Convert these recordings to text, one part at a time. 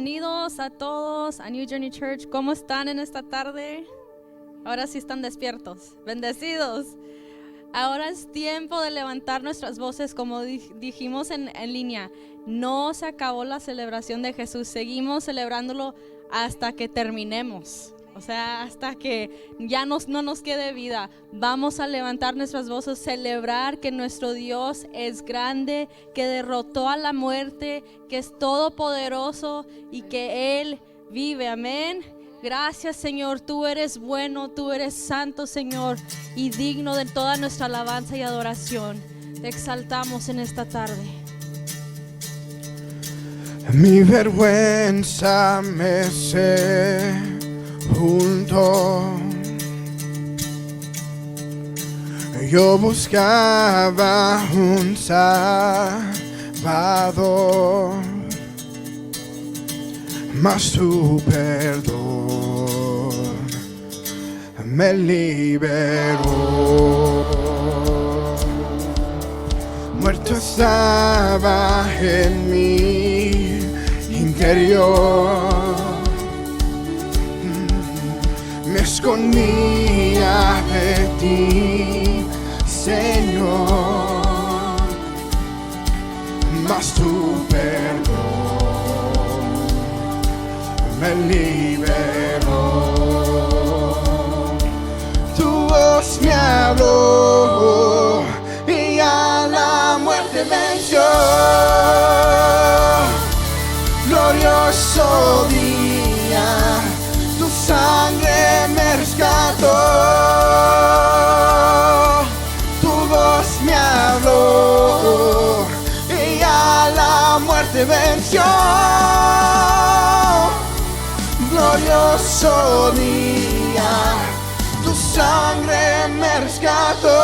bienvenidos a todos a New Journey Church. ¿Cómo están en esta tarde? Ahora sí están despiertos, bendecidos. Ahora es tiempo de levantar nuestras voces, como dijimos en línea. No se acabó la celebración de Jesús, seguimos celebrándolo hasta que terminemos. O sea, hasta que ya no nos quede vida. Vamos a levantar nuestras voces, celebrar que nuestro Dios es grande, que derrotó a la muerte, que es todopoderoso y que Él vive. Amén. Gracias, Señor, tú eres bueno, tú eres santo, Señor, y digno de toda nuestra alabanza y adoración. Te exaltamos en esta tarde. Mi vergüenza me sepultó. Yo buscaba un Salvador, mas tu perdón me liberó. Muerto estaba en mi interior, me escondía de ti, Señor, mas tu perdón me liberó. Tu voz me habló y a la muerte venció. Glorioso día, tu sangre me rescató. Tu voz me habló y a la muerte venció. Glorioso día, tu sangre me rescató.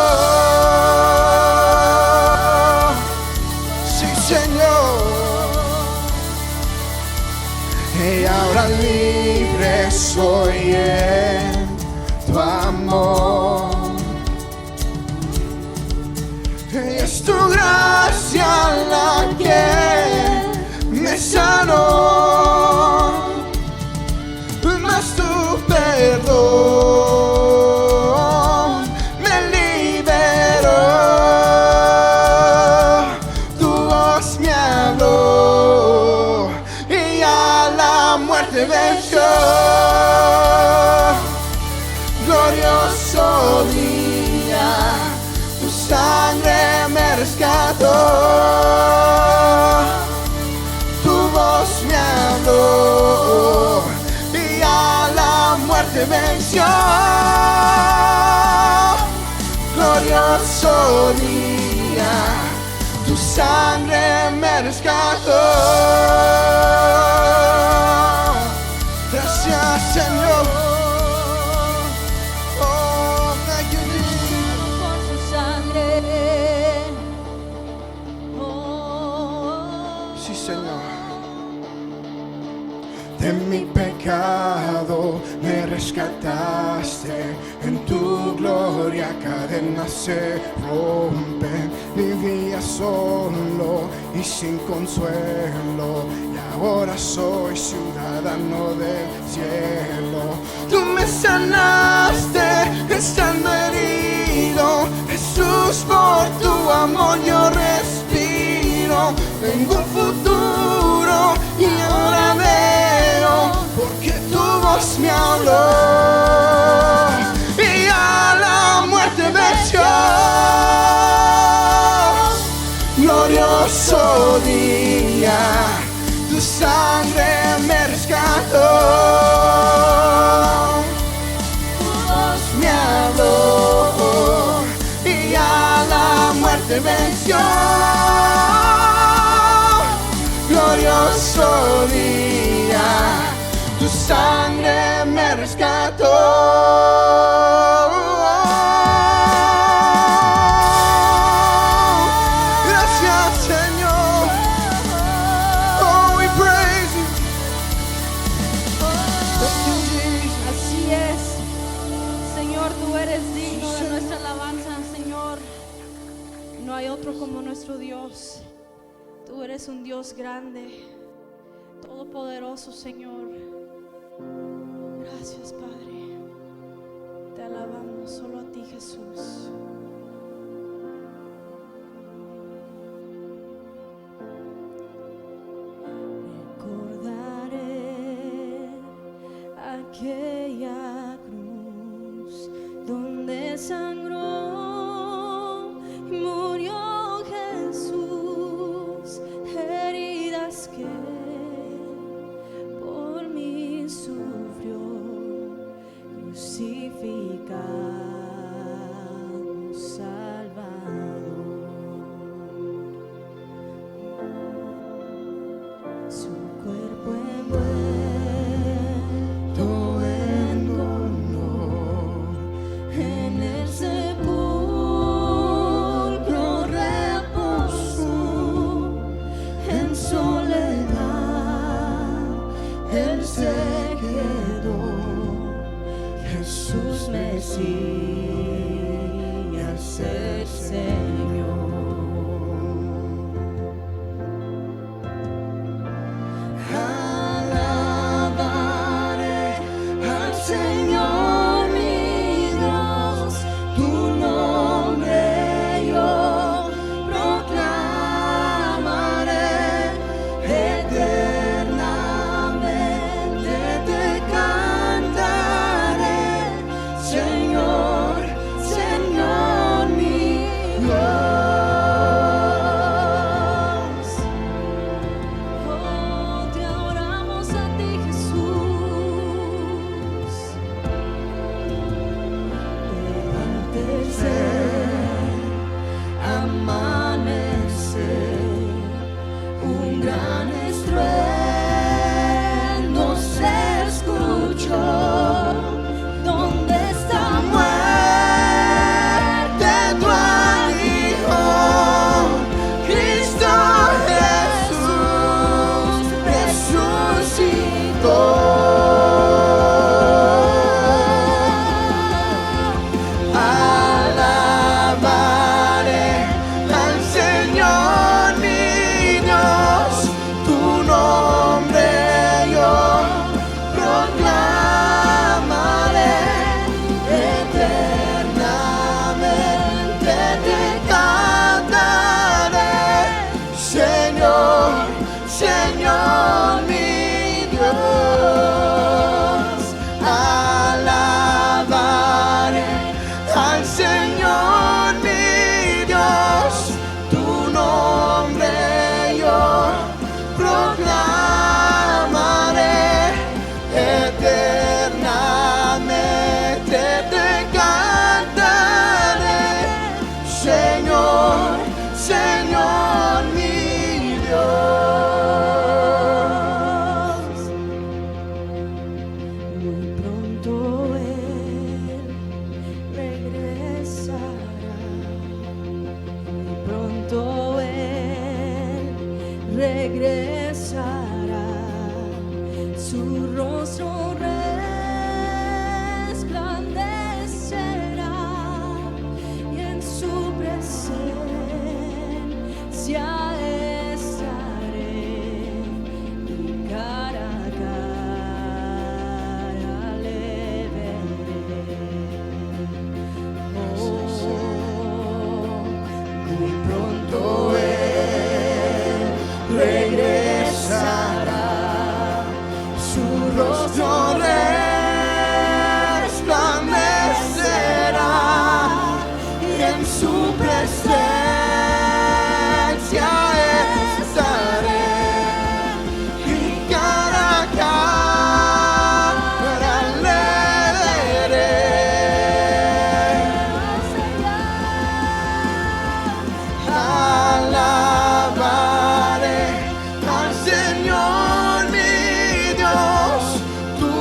Sí, Señor. Y ahora libre soy en tu amor. Y es tu gracia la que me sanó, mas tu perdón me liberó. Tu voz me habló y a la muerte venció. Glorioso día, tu sangre me rescató. Tu voz me habló y a la muerte venció. Glorioso día, tu sangre me rescató. Gracias, Señor. Oh, thank you, Jesus. Por su sangre. Oh. Sí, Señor. De mi pecado me rescataste, en tu gloria cadenas se rompen. Vivía solo y sin consuelo, y ahora soy ciudadano del cielo. Tú me sanaste estando herido, Jesús, por tu amor yo respiro. Tengo un futuro y ahora veo, porque tu voz me habló y a la muerte venció. Glorioso día, tu sangre me rescató. Tu voz me habló y a la muerte venció. Glorioso día, tu sangre me rescató. Gracias, Señor. Oh, we praise you. Thank you, Jesus. Así es, Señor, tú eres digno de nuestra alabanza, Señor. No hay otro como nuestro Dios. Tú eres un Dios grande. Todopoderoso Señor, gracias Padre, te alabamos solo a ti Jesús. Recordaré aquella cruz donde sangró y murió Jesús, heridas que por mí sufrió, crucificado Salvador. Su cuerpo envuelto en dolor, en el sepulcro reposó, en soledad Él se quedó. Jesús Mesías, el Señor. Alabaré al Señor mi Dios, tu nombre yo proclamaré, eternamente te cantaré, Señor, Señor mi Dios. Oh, te adoramos a ti, Jesús. Levantarse, amanecer, un gran estruendo se escuchó. ¿Dónde está muerte tu hijo? Cristo Jesús resucitó. Alabaré al Señor mi Dios, tu nombre yo proclamaré, eternamente te cantaré, Señor, Señor mi Dios. Alabaré al Señor mi Dios, tu nombre yo proclamaré, eternamente te cantaré, Señor, Señor mi Dios. Muy pronto Él regresará, muy pronto Él regresará, su rostro resplandecerá y en su presencia estaré, y cara a cara le veré. Muy pronto Él regresará, su rostro resplandecerá y en su presencia estaré, y cara a cara le veré. Alabaré al Señor mi Dios, tu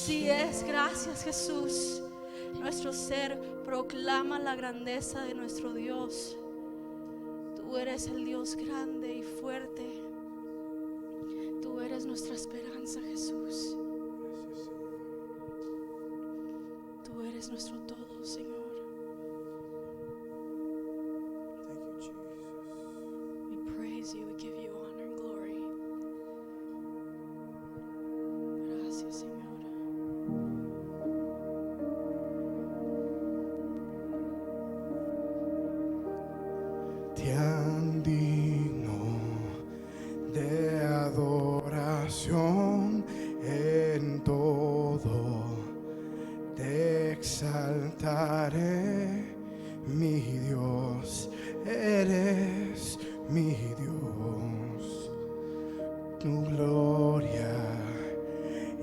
Así es, gracias Jesús. Nuestro ser proclama la grandeza de nuestro Dios. Tú eres el Dios grande y fuerte. Tú eres nuestra esperanza, Jesús. Tú eres nuestro todo, Señor. We praise you, we give you honor and glory. Gracias, Señor. Tan digno de adoración, en todo te exaltaré, mi Dios, eres mi Dios. Tu gloria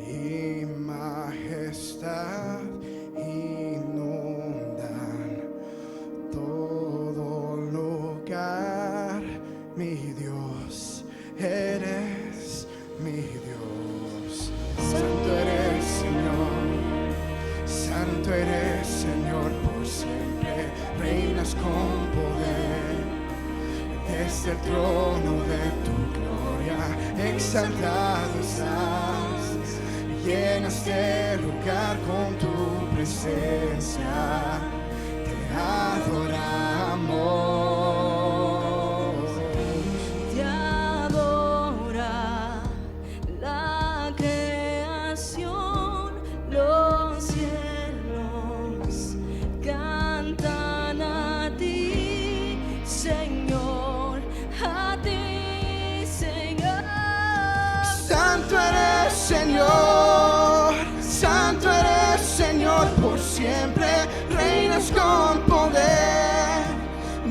y majestad inundan todo lugar, mi Dios, eres mi Dios. Santo eres, Señor, santo eres, Señor, por siempre reinas con poder. Desde el trono de tu gloria exaltado estás, llenas el lugar con tu presencia. Te adoramos. Te adora la creación, los cielos cantan a ti, Señor, a ti, Señor. Santo eres, Señor, santo eres, Señor, por siempre reinas con poder.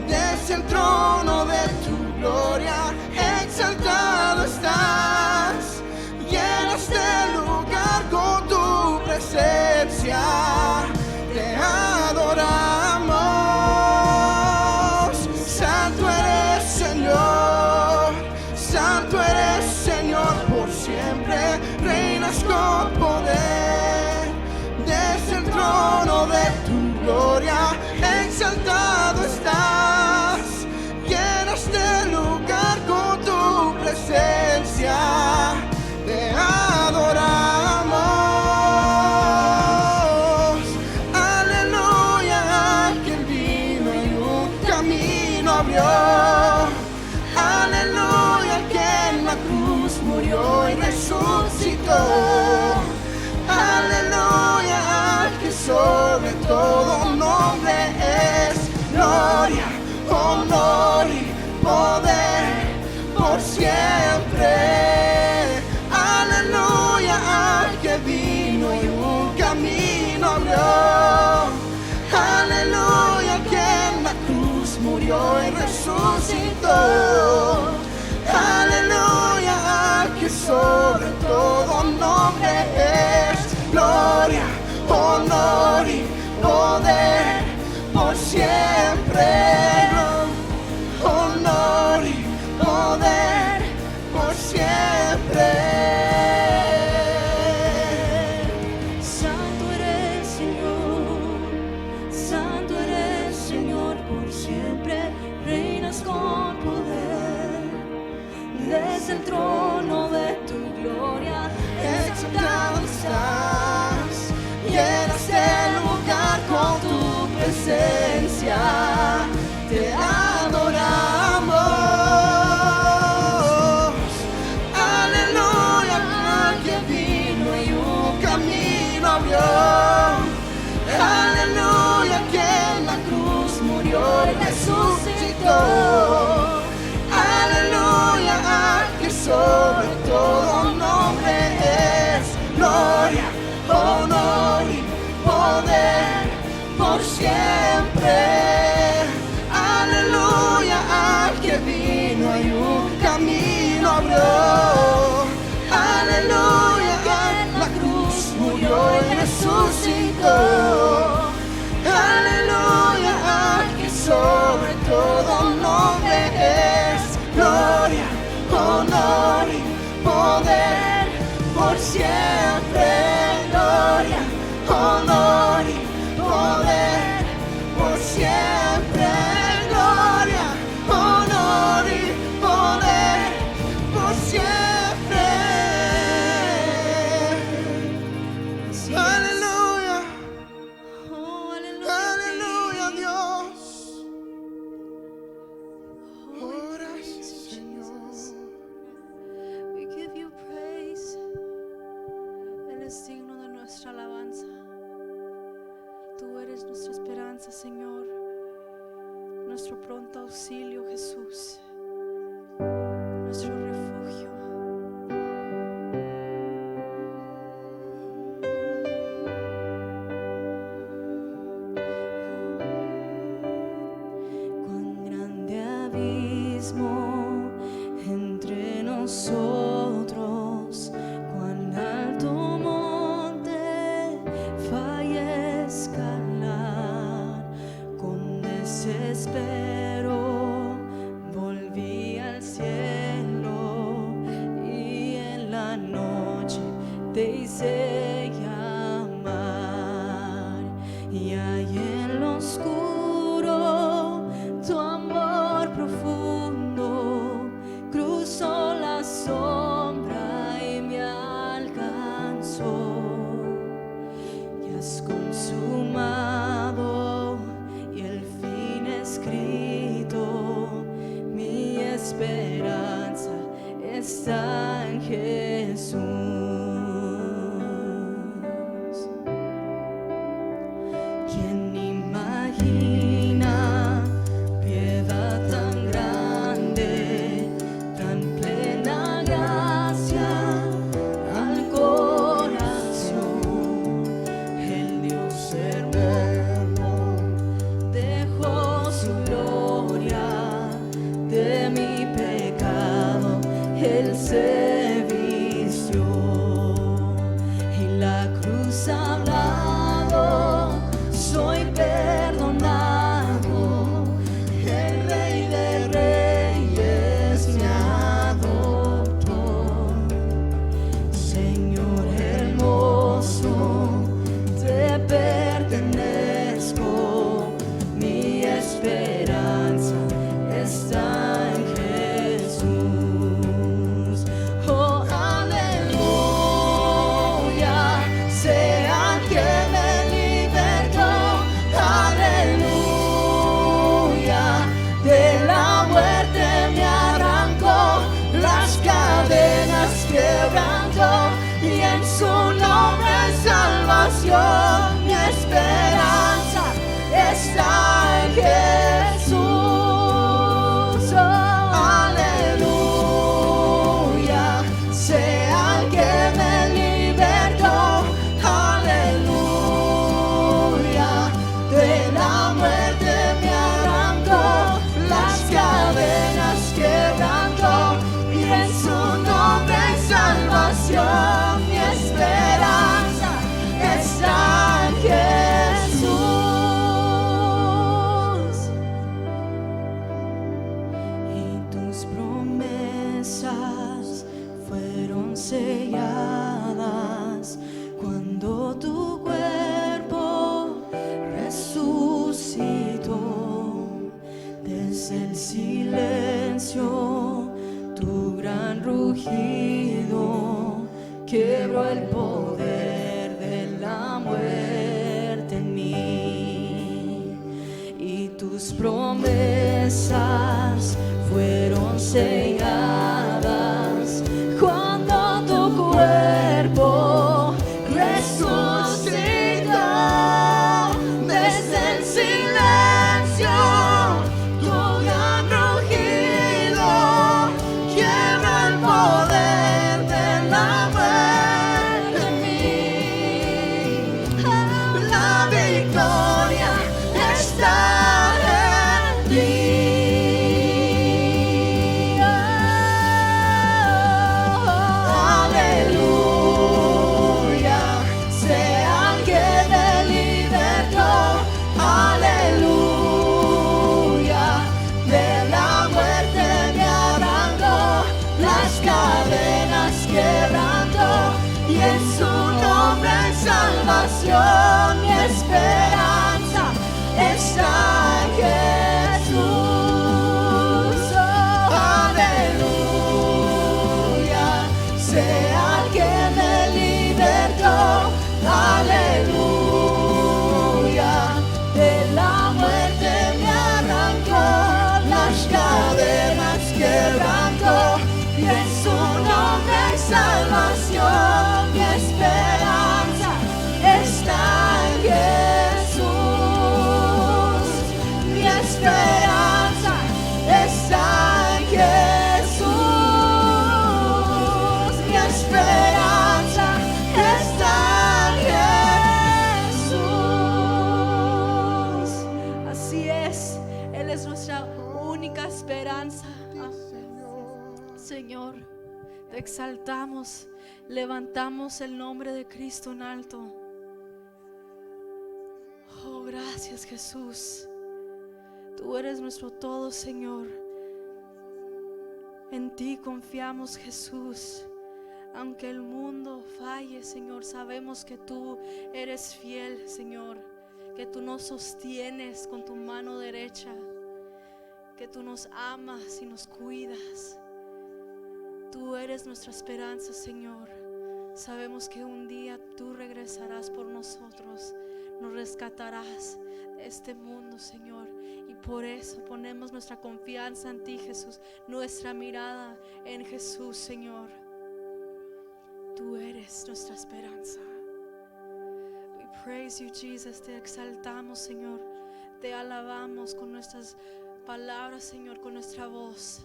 Desde el trono de tu gloria exaltado estás, llenas el lugar con tu presencia. Te adoramos. Santo eres, Señor, santo eres, Señor, por siempre reinas con poder. Desde el trono de tu gloria exaltado estás, llenas el lugar con tu presencia. Te adoramos. Aleluya, que el vino y un camino abrió. Aleluya, que en la cruz murió y resucitó. Aleluya, que sobre todo nombre es gloria, honor y poder por siempre. Aleluya, al que vino y un camino abrió. Aleluya, que en la cruz murió y resucitó. Aleluya, al que sobre todo nombre es gloria, honor y poder por siempre. Honor y poder por siempre. Santo eres, Señor, santo eres, Señor, por siempre reinas con poder. Desde el trono de tu gloria exaltado estás, llenas el lugar con tu presencia. Te adoramos. Aleluya, al que vino y un camino abrió. Aleluya, que en la cruz murió y resucitó. Aleluya, al que sobre todo nombre es gloria, honor y poder por siempre. Aleluya, al que vino y un camino abrió. Aleluya, que en la cruz murió y resucitó. Aleluya, al que sobre todo nombre es gloria, honor y poder por siempre. Tú eres nuestra esperanza, Señor, nuestro pronto auxilio, Jesús, nuestro refugio. Cuán grande abismo entre nosotros, cuán alto monte falla escalar. Con desespero volví al cielo y en la noche te hice llamar, y ahí en lo oscuro tu amor profundo cruzó la sombra y me alcanzó. Y has consumado y el fin escrito, mi esperanza está en Jesús. ¿Quién imagina piedad tan grande, tan plena gracia al corazón? El Dios eterno dejó su gloria, de mi pecado Él se vistió, y la cruz ha hablado, soy perdonado, el Rey de Reyes me adoptó. Señor hermoso, te pertenezco, mi esperanza está en Jesús. Oh, aleluya, sea que me libertó, aleluya, de la muerte me arrancó, las cadenas quebrantó, y en su nombre salvación, mi esperanza está en Jesús. Oh, aleluya, sea el que me libertó, aleluya, de la muerte me arrancó, las cadenas quebrantó, y en su nombre salvación, mi esperanza está en Jesús. Y tus promesas fueron selladas cuando tu cuerpo resucitó. Desde el silencio tu gran rugido quebró el poder de la muerte en mí, y tus promesas fueron selladas cuando tu cuerpo resucitó. Desde el silencio tu gran rugido quiebra el poder de la muerte en mí. La victoria está en ti. Aleluya, sea el que me libertó, aleluya, de la muerte me arrancó, las cadenas quebrantó, y en su nombre salvación, mi esperanza está en Jesús. Oh, aleluya, sea el que me libertó, aleluya, de la muerte me arrancó, las cadenas quebrantó, y en su nombre salvación, mi esperanza está Señor, te exaltamos, levantamos el nombre de Cristo en alto. Oh, gracias, Jesús. Tú eres nuestro todo, Señor. En ti confiamos, Jesús. Aunque el mundo falle, Señor, sabemos que tú eres fiel, Señor. Que tú nos sostienes con tu mano derecha. Que tú nos amas y nos cuidas. Tú eres nuestra esperanza, Señor. Sabemos que un día tú regresarás por nosotros. Nos rescatarás de este mundo, Señor. Y por eso ponemos nuestra confianza en ti, Jesús. Nuestra mirada en Jesús, Señor. Tú eres nuestra esperanza. We praise you, Jesus. Te exaltamos, Señor. Te alabamos con nuestras palabras, Señor, con nuestra voz.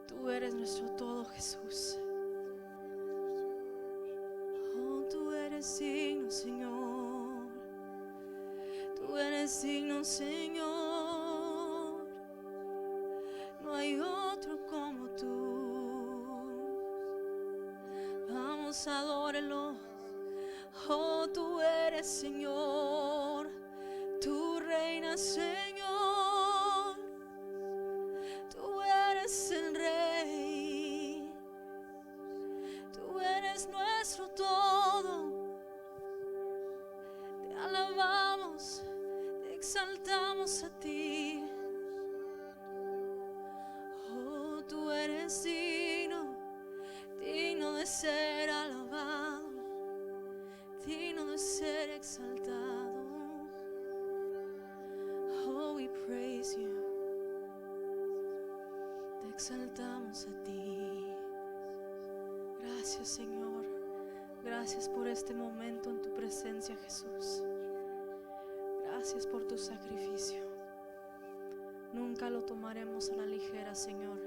Tú eres nuestro todo, Jesús. Oh, tú eres digno, Señor. Tú eres digno, Señor. No hay otro como tú. Vamos, adórelo. Oh, tú eres, Señor. Tú reinas, Señor. Tú eres el Rey. Tú eres nuestro todo. Te alabamos, te exaltamos a ti. Oh, tú eres digno, digno de ser alabado, digno de ser exaltado. Oh, we praise you. Te exaltamos a ti. Gracias, Señor. Gracias por este momento en tu presencia, Jesús. Gracias por tu sacrificio. Nunca lo tomaremos a la ligera, Señor.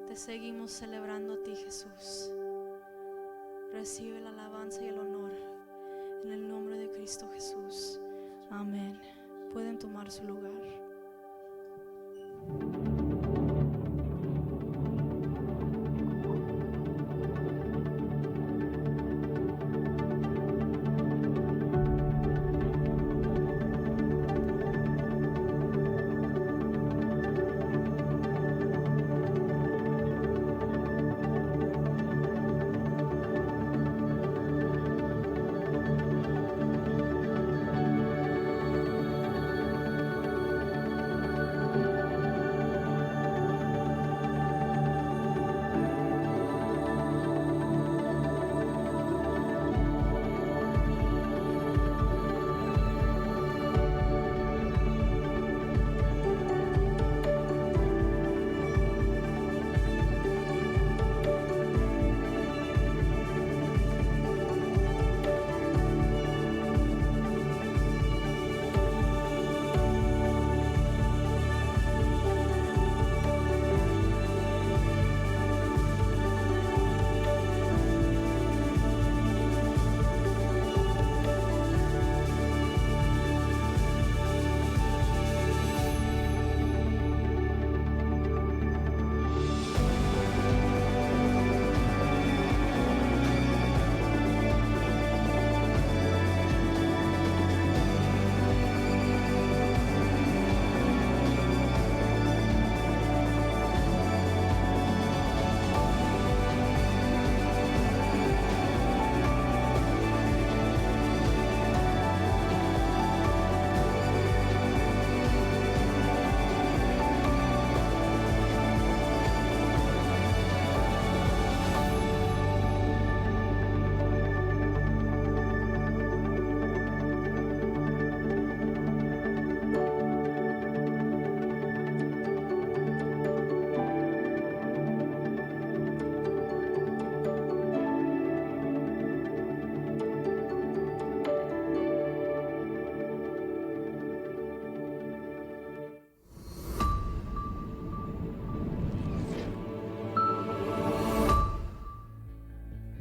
Te seguimos celebrando a ti, Jesús. Recibe la alabanza y el honor en el nombre de Cristo Jesús. Amén. Pueden tomar su lugar.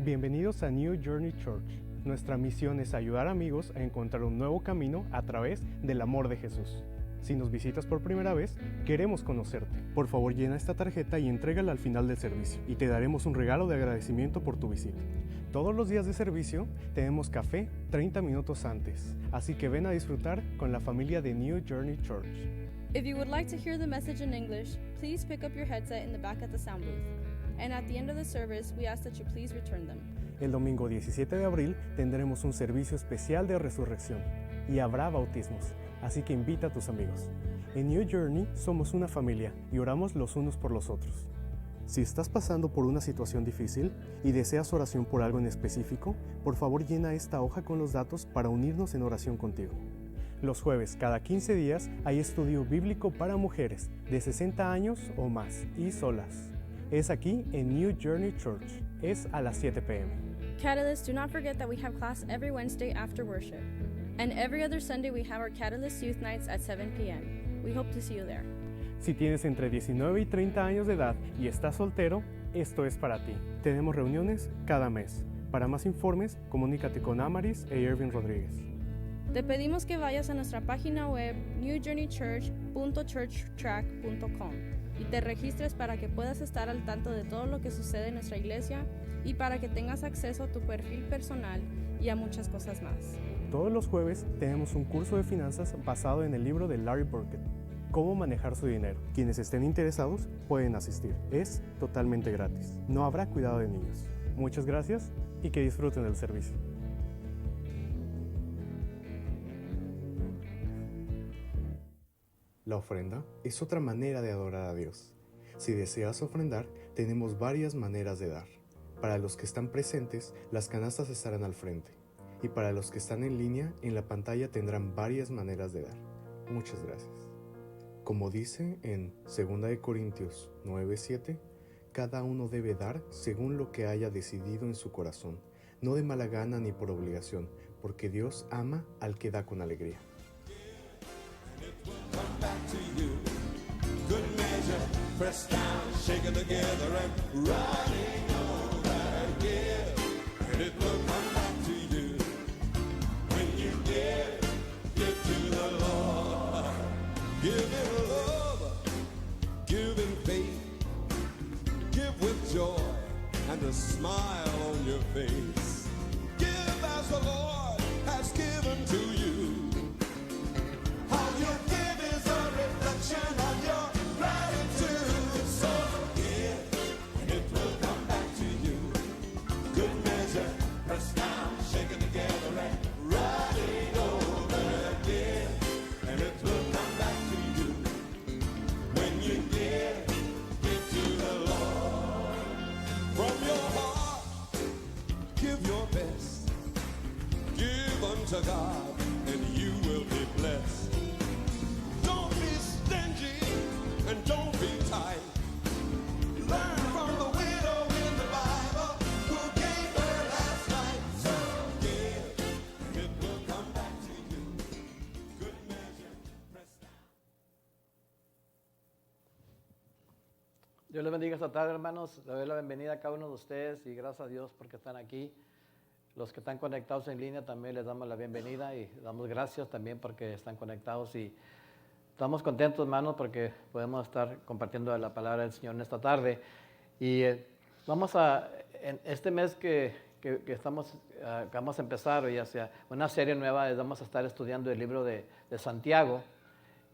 Bienvenidos a New Journey Church. Nuestra misión es ayudar a amigos a encontrar un nuevo camino a través del amor de Jesús. Si nos visitas por primera vez, queremos conocerte. Por favor, llena esta tarjeta y entrégala al final del servicio y te daremos un regalo de agradecimiento por tu visita. Todos los días de servicio tenemos café 30 minutos antes, así que ven a disfrutar con la familia de New Journey Church. If you would like to hear the message in English, please pick up your headset in the back at the sound booth. And at the end of the service, we ask that you please return them. El domingo 17 de abril tendremos un servicio especial de resurrección y habrá bautismos, así que invita a tus amigos. En New Journey somos una familia y oramos los unos por los otros. Si estás pasando por una situación difícil y deseas oración por algo en específico, por favor llena esta hoja con los datos para unirnos en oración contigo. Los jueves, cada 15 días, hay estudio bíblico para mujeres de 60 años o más y solas. Es aquí en New Journey Church. Es a las 7 p.m. Catalyst, do not forget that we have class every Wednesday after worship. And every other Sunday we have our Catalyst Youth Nights at 7 p.m. We hope to see you there. Si tienes entre 19 y 30 años de edad y estás soltero, esto es para ti. Tenemos reuniones cada mes. Para más informes, comunícate con Amaris e Irving Rodríguez. Te pedimos que vayas a nuestra página web newjourneychurch.churchtrack.com y te registres para que puedas estar al tanto de todo lo que sucede en nuestra iglesia y para que tengas acceso a tu perfil personal y a muchas cosas más. Todos los jueves tenemos un curso de finanzas basado en el libro de Larry Burkett, Cómo manejar su dinero. Quienes estén interesados pueden asistir. Es totalmente gratis. No habrá cuidado de niños. Muchas gracias y que disfruten del servicio. La ofrenda es otra manera de adorar a Dios. Si deseas ofrendar, tenemos varias maneras de dar. Para los que están presentes, las canastas estarán al frente. Y para los que están en línea, en la pantalla tendrán varias maneras de dar. Muchas gracias. Como dice en 2 Corintios 9:7, cada uno debe dar según lo que haya decidido en su corazón, no de mala gana ni por obligación, porque Dios ama al que da con alegría. Pressed down, shaken together and running over again. And it will come back to you when you give to the Lord. Give in love, give in faith, give with joy and a smile on your face. Give as the Lord has given to you. How you give is a reflection of your gratitude. So give, and it will come back to you. Good measure, pressed down, shaken together, and running over again. And it will come back to you when you give to the Lord. From your heart, give your best. Give unto God, and you will be blessed. Don't be stingy and don't be tight. Learn from the widow in the Bible who gave her last night. So give, and it will come back to you. Good measure, pressed down. Dios les bendiga esta tarde, hermanos. Le doy la bienvenida a cada uno de ustedes y gracias a Dios porque están aquí. Los que están conectados en línea también les damos la bienvenida y damos gracias también porque están conectados y estamos contentos, hermanos, porque podemos estar compartiendo la palabra del Señor en esta tarde. Y vamos a, en este mes que vamos a empezar hoy hacia una serie nueva, vamos a estar estudiando el libro de Santiago.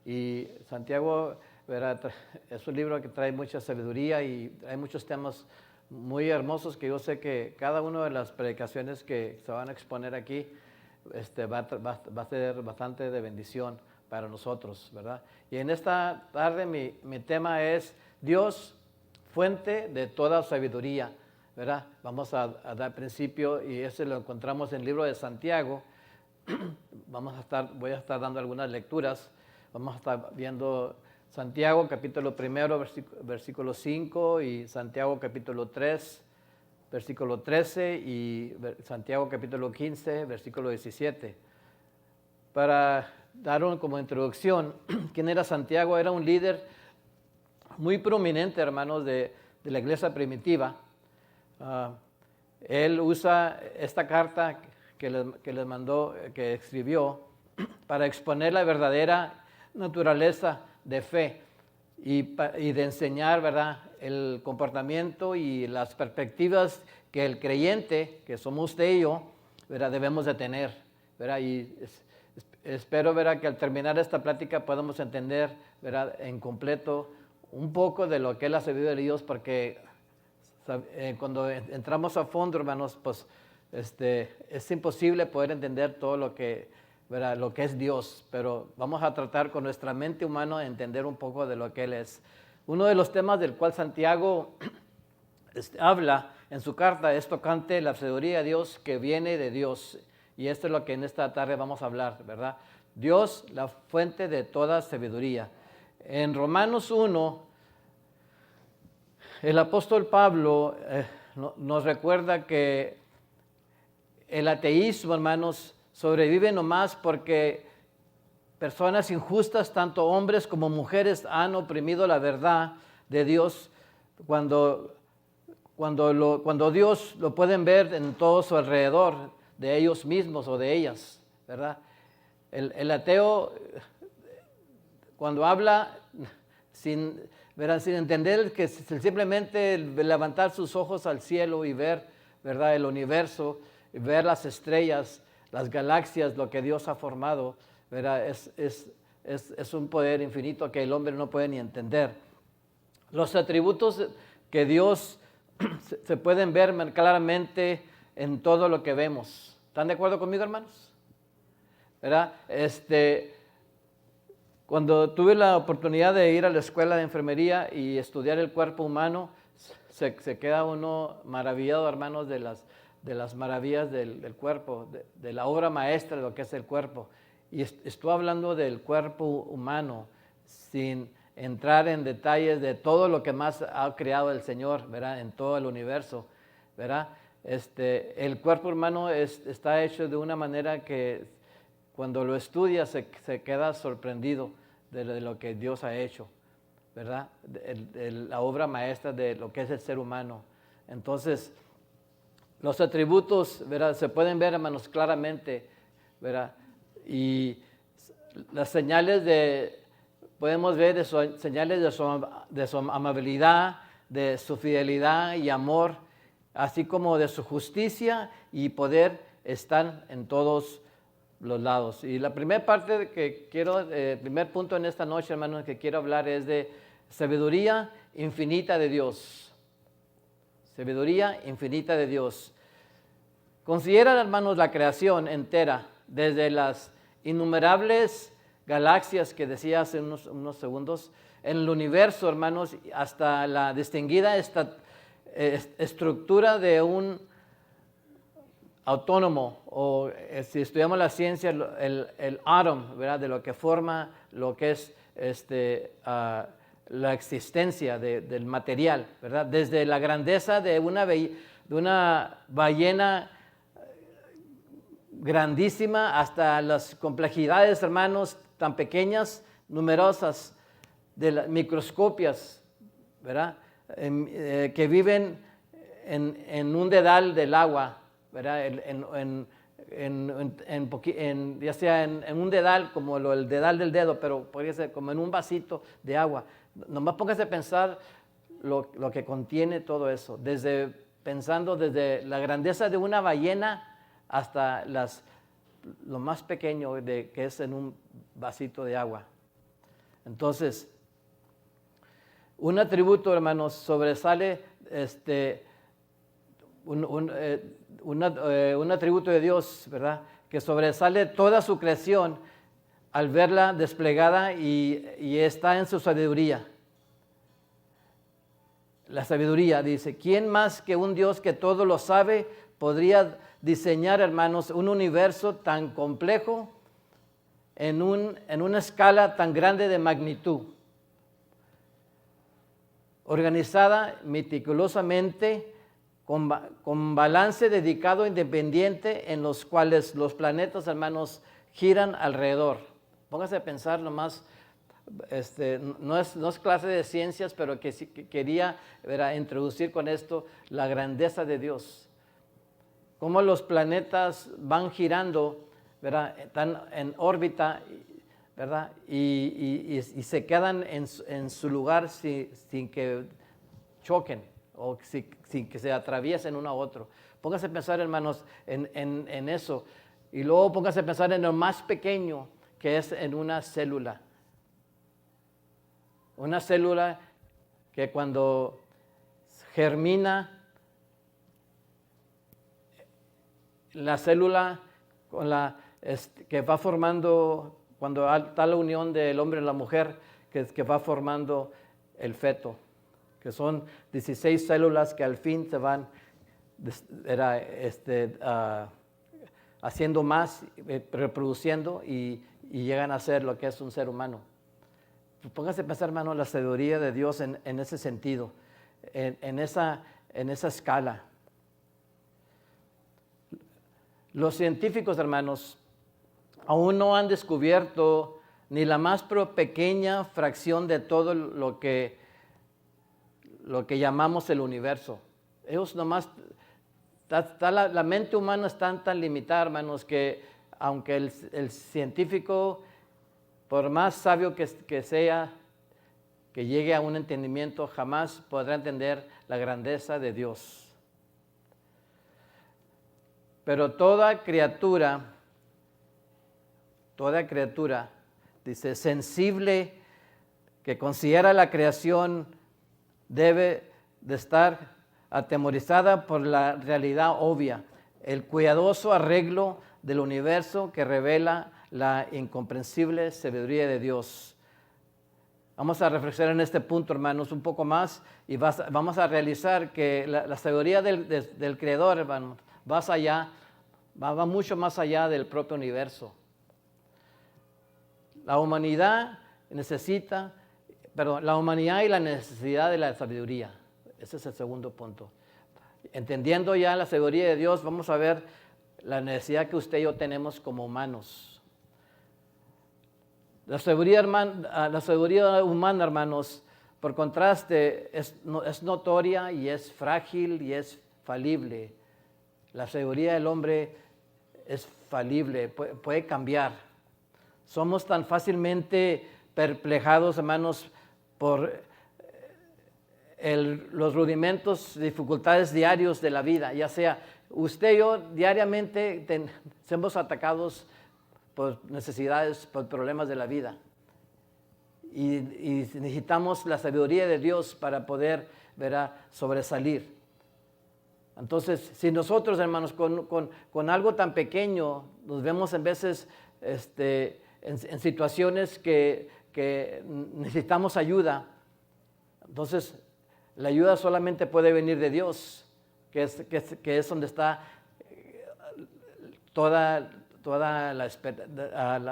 Y Santiago, ¿verdad?, es un libro que trae mucha sabiduría y hay muchos temas muy hermosos que yo sé que cada una de las predicaciones que se van a exponer aquí va a ser bastante de bendición para nosotros, ¿verdad? Y en esta tarde mi tema es Dios, fuente de toda sabiduría, ¿verdad? Vamos a dar principio y ese lo encontramos en el libro de Santiago. Voy a estar dando algunas lecturas. Vamos a estar viendo Santiago capítulo 1, versículo 5 y Santiago capítulo 3, versículo 13 y Santiago capítulo 15, versículo 17. Para dar como introducción, ¿quién era Santiago? Era un líder muy prominente, hermanos, de la iglesia primitiva. Él usa esta carta que les mandó, que escribió, para exponer la verdadera naturaleza de fe y de enseñar, ¿verdad?, el comportamiento y las perspectivas que el creyente, que somos usted y yo, ¿verdad?, debemos de tener, ¿verdad? Y espero, ¿verdad?, que al terminar esta plática podamos entender, ¿verdad?, en completo un poco de lo que es la sabiduría de Dios, porque cuando entramos a fondo, hermanos, pues es imposible poder entender todo lo que, ¿verdad?, lo que es Dios, pero vamos a tratar con nuestra mente humana entender un poco de lo que Él es. Uno de los temas del cual Santiago habla en su carta es tocante la sabiduría de Dios que viene de Dios, y esto es lo que en esta tarde vamos a hablar, ¿verdad? Dios, la fuente de toda sabiduría. En Romanos 1, el apóstol Pablo nos recuerda que el ateísmo, hermanos, sobrevive nomás porque personas injustas, tanto hombres como mujeres, han oprimido la verdad de Dios cuando Dios lo pueden ver en todo su alrededor, de ellos mismos o de ellas, ¿verdad? El ateo, cuando habla sin entender que simplemente levantar sus ojos al cielo y ver, ¿verdad?, el universo, ver las estrellas, las galaxias, lo que Dios ha formado, ¿verdad?, es un poder infinito que el hombre no puede ni entender. Los atributos que Dios se pueden ver claramente en todo lo que vemos. ¿Están de acuerdo conmigo, hermanos? ¿Verdad? Cuando tuve la oportunidad de ir a la escuela de enfermería y estudiar el cuerpo humano, se queda uno maravillado, hermanos, de las maravillas del cuerpo, de la obra maestra de lo que es el cuerpo. Y estoy hablando del cuerpo humano sin entrar en detalles de todo lo que más ha creado el Señor, ¿verdad?, en todo el universo, ¿verdad? El cuerpo humano está hecho de una manera que cuando lo estudia se queda sorprendido de lo que Dios ha hecho, ¿verdad? La obra maestra de lo que es el ser humano. Entonces, los atributos, ¿verdad?, se pueden ver, hermanos, claramente, ¿verdad? Y las señales podemos ver señales de su amabilidad, de su fidelidad y amor, así como de su justicia y poder, están en todos los lados. Y la primera parte primer punto en esta noche, hermanos, que quiero hablar es de sabiduría infinita de Dios. Sabiduría infinita de Dios. Consideran, hermanos, la creación entera, desde las innumerables galaxias que decía hace unos segundos, en el universo, hermanos, hasta la distinguida estructura de un autónomo, o si estudiamos la ciencia, el átomo, ¿verdad?, de lo que forma lo que es la existencia del material, ¿verdad? Desde la grandeza de una ballena grandísima hasta las complejidades, hermanos, tan pequeñas, numerosas, de las microscopias, ¿verdad?, que viven en un dedal del agua, ¿verdad?, ya sea en un dedal como el dedal del dedo, pero podría ser como en un vasito de agua. Nomás póngase a pensar lo que contiene todo eso, pensando desde la grandeza de una ballena hasta lo más pequeño que es en un vasito de agua. Entonces, un atributo, hermanos, sobresale un atributo de Dios, ¿verdad?, que sobresale toda su creación al verla desplegada y está en su sabiduría. La sabiduría, dice, ¿quién más que un Dios que todo lo sabe podría diseñar, hermanos, un universo tan complejo en una escala tan grande de magnitud? Organizada meticulosamente, con balance dedicado independiente en los cuales los planetas, hermanos, giran alrededor. Póngase a pensar nomás, no es clase de ciencias, pero que quería, ¿verdad?, introducir con esto la grandeza de Dios. Cómo los planetas van girando, ¿verdad?, están en órbita, ¿verdad? Y se quedan en su lugar sin que choquen o sin que se atraviesen uno a otro. Póngase a pensar, hermanos, en eso. Y luego póngase a pensar en lo más pequeño, que es en una célula. Una célula que cuando germina, la célula que va formando, cuando está la unión del hombre y la mujer, que va formando el feto, que son 16 células que al fin se van haciendo más, reproduciendo y llegan a ser lo que es un ser humano. Póngase a pensar, hermano, la sabiduría de Dios en ese sentido, en esa escala. Los científicos, hermanos, aún no han descubierto ni la más pequeña fracción de todo lo que llamamos el universo. Ellos nomás, la mente humana está tan limitada, hermanos, que aunque el científico, por más sabio que sea, que llegue a un entendimiento, jamás podrá entender la grandeza de Dios. Pero toda criatura, dice, sensible, que considera la creación, debe de estar atemorizada por la realidad obvia, el cuidadoso arreglo del universo que revela la incomprensible sabiduría de Dios. Vamos a reflexionar en este punto, hermanos, un poco más y vamos a realizar que la sabiduría del Creador, hermanos, va mucho más allá del propio universo. La humanidad y la necesidad de la sabiduría. Ese es el segundo punto. Entendiendo ya la sabiduría de Dios, vamos a ver la necesidad que usted y yo tenemos como humanos. La sabiduría humana, hermanos, por contraste, es notoria y es frágil y es falible. La sabiduría del hombre es falible, puede cambiar. Somos tan fácilmente perplejados, hermanos, por los rudimentos, dificultades diarios de la vida, ya sea usted y yo diariamente somos atacados por necesidades, por problemas de la vida. Y necesitamos la sabiduría de Dios para poder sobresalir. Entonces, si nosotros, hermanos, con algo tan pequeño, nos vemos en veces en situaciones que necesitamos ayuda, entonces la ayuda solamente puede venir de Dios, que es donde está toda la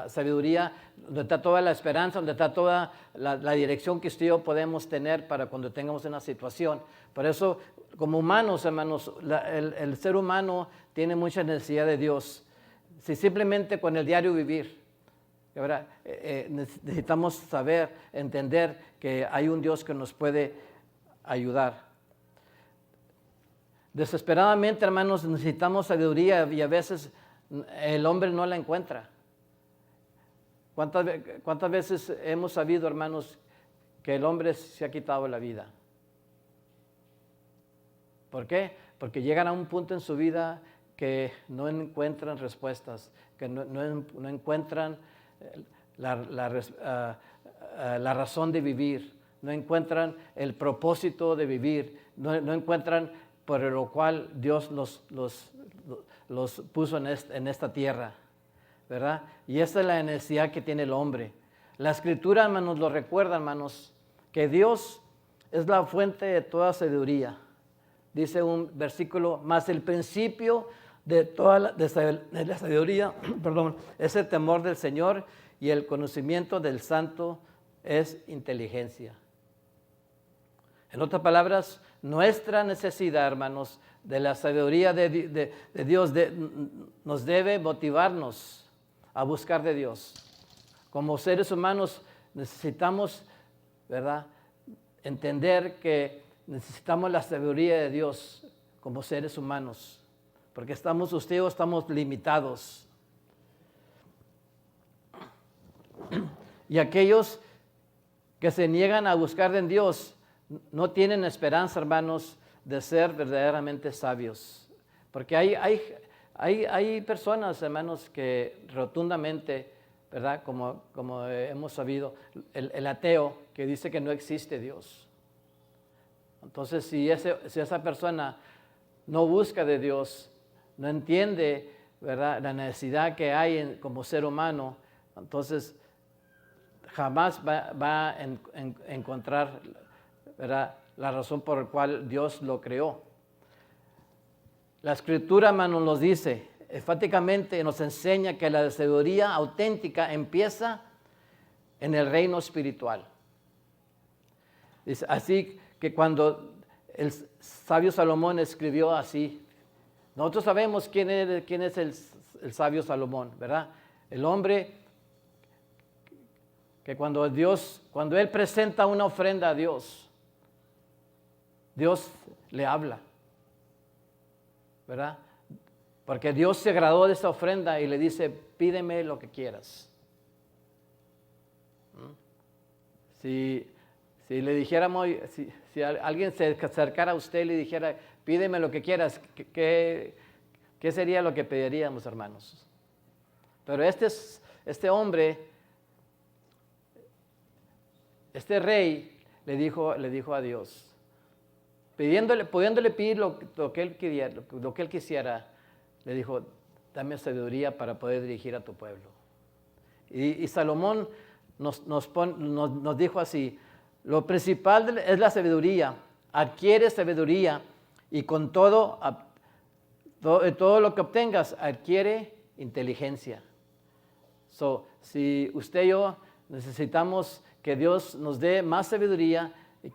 sabiduría, donde está toda la esperanza, donde está toda la dirección que usted y yo podemos tener para cuando tengamos una situación. Por eso, como humanos, hermanos, el ser humano tiene mucha necesidad de Dios. Si simplemente con el diario vivir, ¿verdad? Necesitamos saber, entender que hay un Dios que nos puede ayudar. Desesperadamente, hermanos, necesitamos sabiduría y a veces el hombre no la encuentra. ¿Cuántas veces hemos sabido, hermanos, que el hombre se ha quitado la vida? ¿Por qué? Porque llegan a un punto en su vida que no encuentran respuestas, que no encuentran la razón de vivir, no encuentran el propósito de vivir, no encuentran por lo cual Dios los puso en esta tierra, ¿verdad? Y esa es la necesidad que tiene el hombre. La Escritura, hermanos, lo recuerda, hermanos, que Dios es la fuente de toda sabiduría. Dice un versículo, más el principio de toda la sabiduría, es el temor del Señor y el conocimiento del Santo es inteligencia. En otras palabras, nuestra necesidad, hermanos, de la sabiduría de Dios nos debe motivarnos a buscar de Dios. Como seres humanos necesitamos, ¿verdad?, entender que necesitamos la sabiduría de Dios como seres humanos, porque usted y yo estamos limitados. Y aquellos que se niegan a buscar en Dios no tienen esperanza, hermanos, de ser verdaderamente sabios. Porque hay personas, hermanos, que rotundamente, ¿verdad? Como hemos sabido, el ateo que dice que no existe Dios. Entonces, si esa persona no busca de Dios, no entiende, ¿verdad?, la necesidad que hay como ser humano, entonces jamás va a encontrar, ¿verdad?, la razón por la cual Dios lo creó. La Escritura, hermano, nos dice, enfáticamente nos enseña que la sabiduría auténtica empieza en el reino espiritual. Así que cuando el sabio Salomón escribió así, nosotros sabemos quién es el sabio Salomón, ¿verdad? El hombre que cuando él presenta una ofrenda a Dios, Dios le habla, ¿verdad? Porque Dios se agradó de esa ofrenda y le dice, pídeme lo que quieras. Si le dijéramos, si alguien se acercara a usted y le dijera, pídeme lo que quieras, ¿qué sería lo que pediríamos, hermanos? Pero este hombre, este rey, le dijo a Dios, pudiéndole pedir lo que él quisiera, le dijo, dame sabiduría para poder dirigir a tu pueblo. Y Salomón nos dijo así, lo principal es la sabiduría, adquiere sabiduría y con todo lo que obtengas, adquiere inteligencia. Si usted y yo necesitamos que Dios nos dé más sabiduría y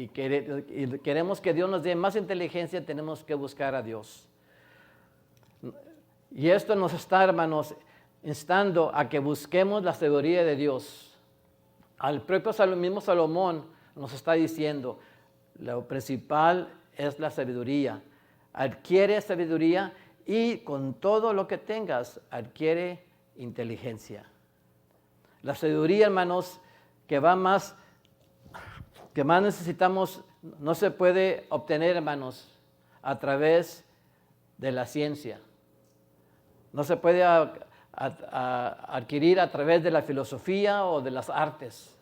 queremos que Dios nos dé más inteligencia, tenemos que buscar a Dios. Y esto nos está, hermanos, instando a que busquemos la sabiduría de Dios. Al propio mismo Salomón nos está diciendo, lo principal es la sabiduría. Adquiere sabiduría y con todo lo que tengas, adquiere inteligencia. La sabiduría, hermanos, que más necesitamos, no se puede obtener, hermanos, a través de la ciencia. No se puede adquirir a través de la filosofía o de las artes.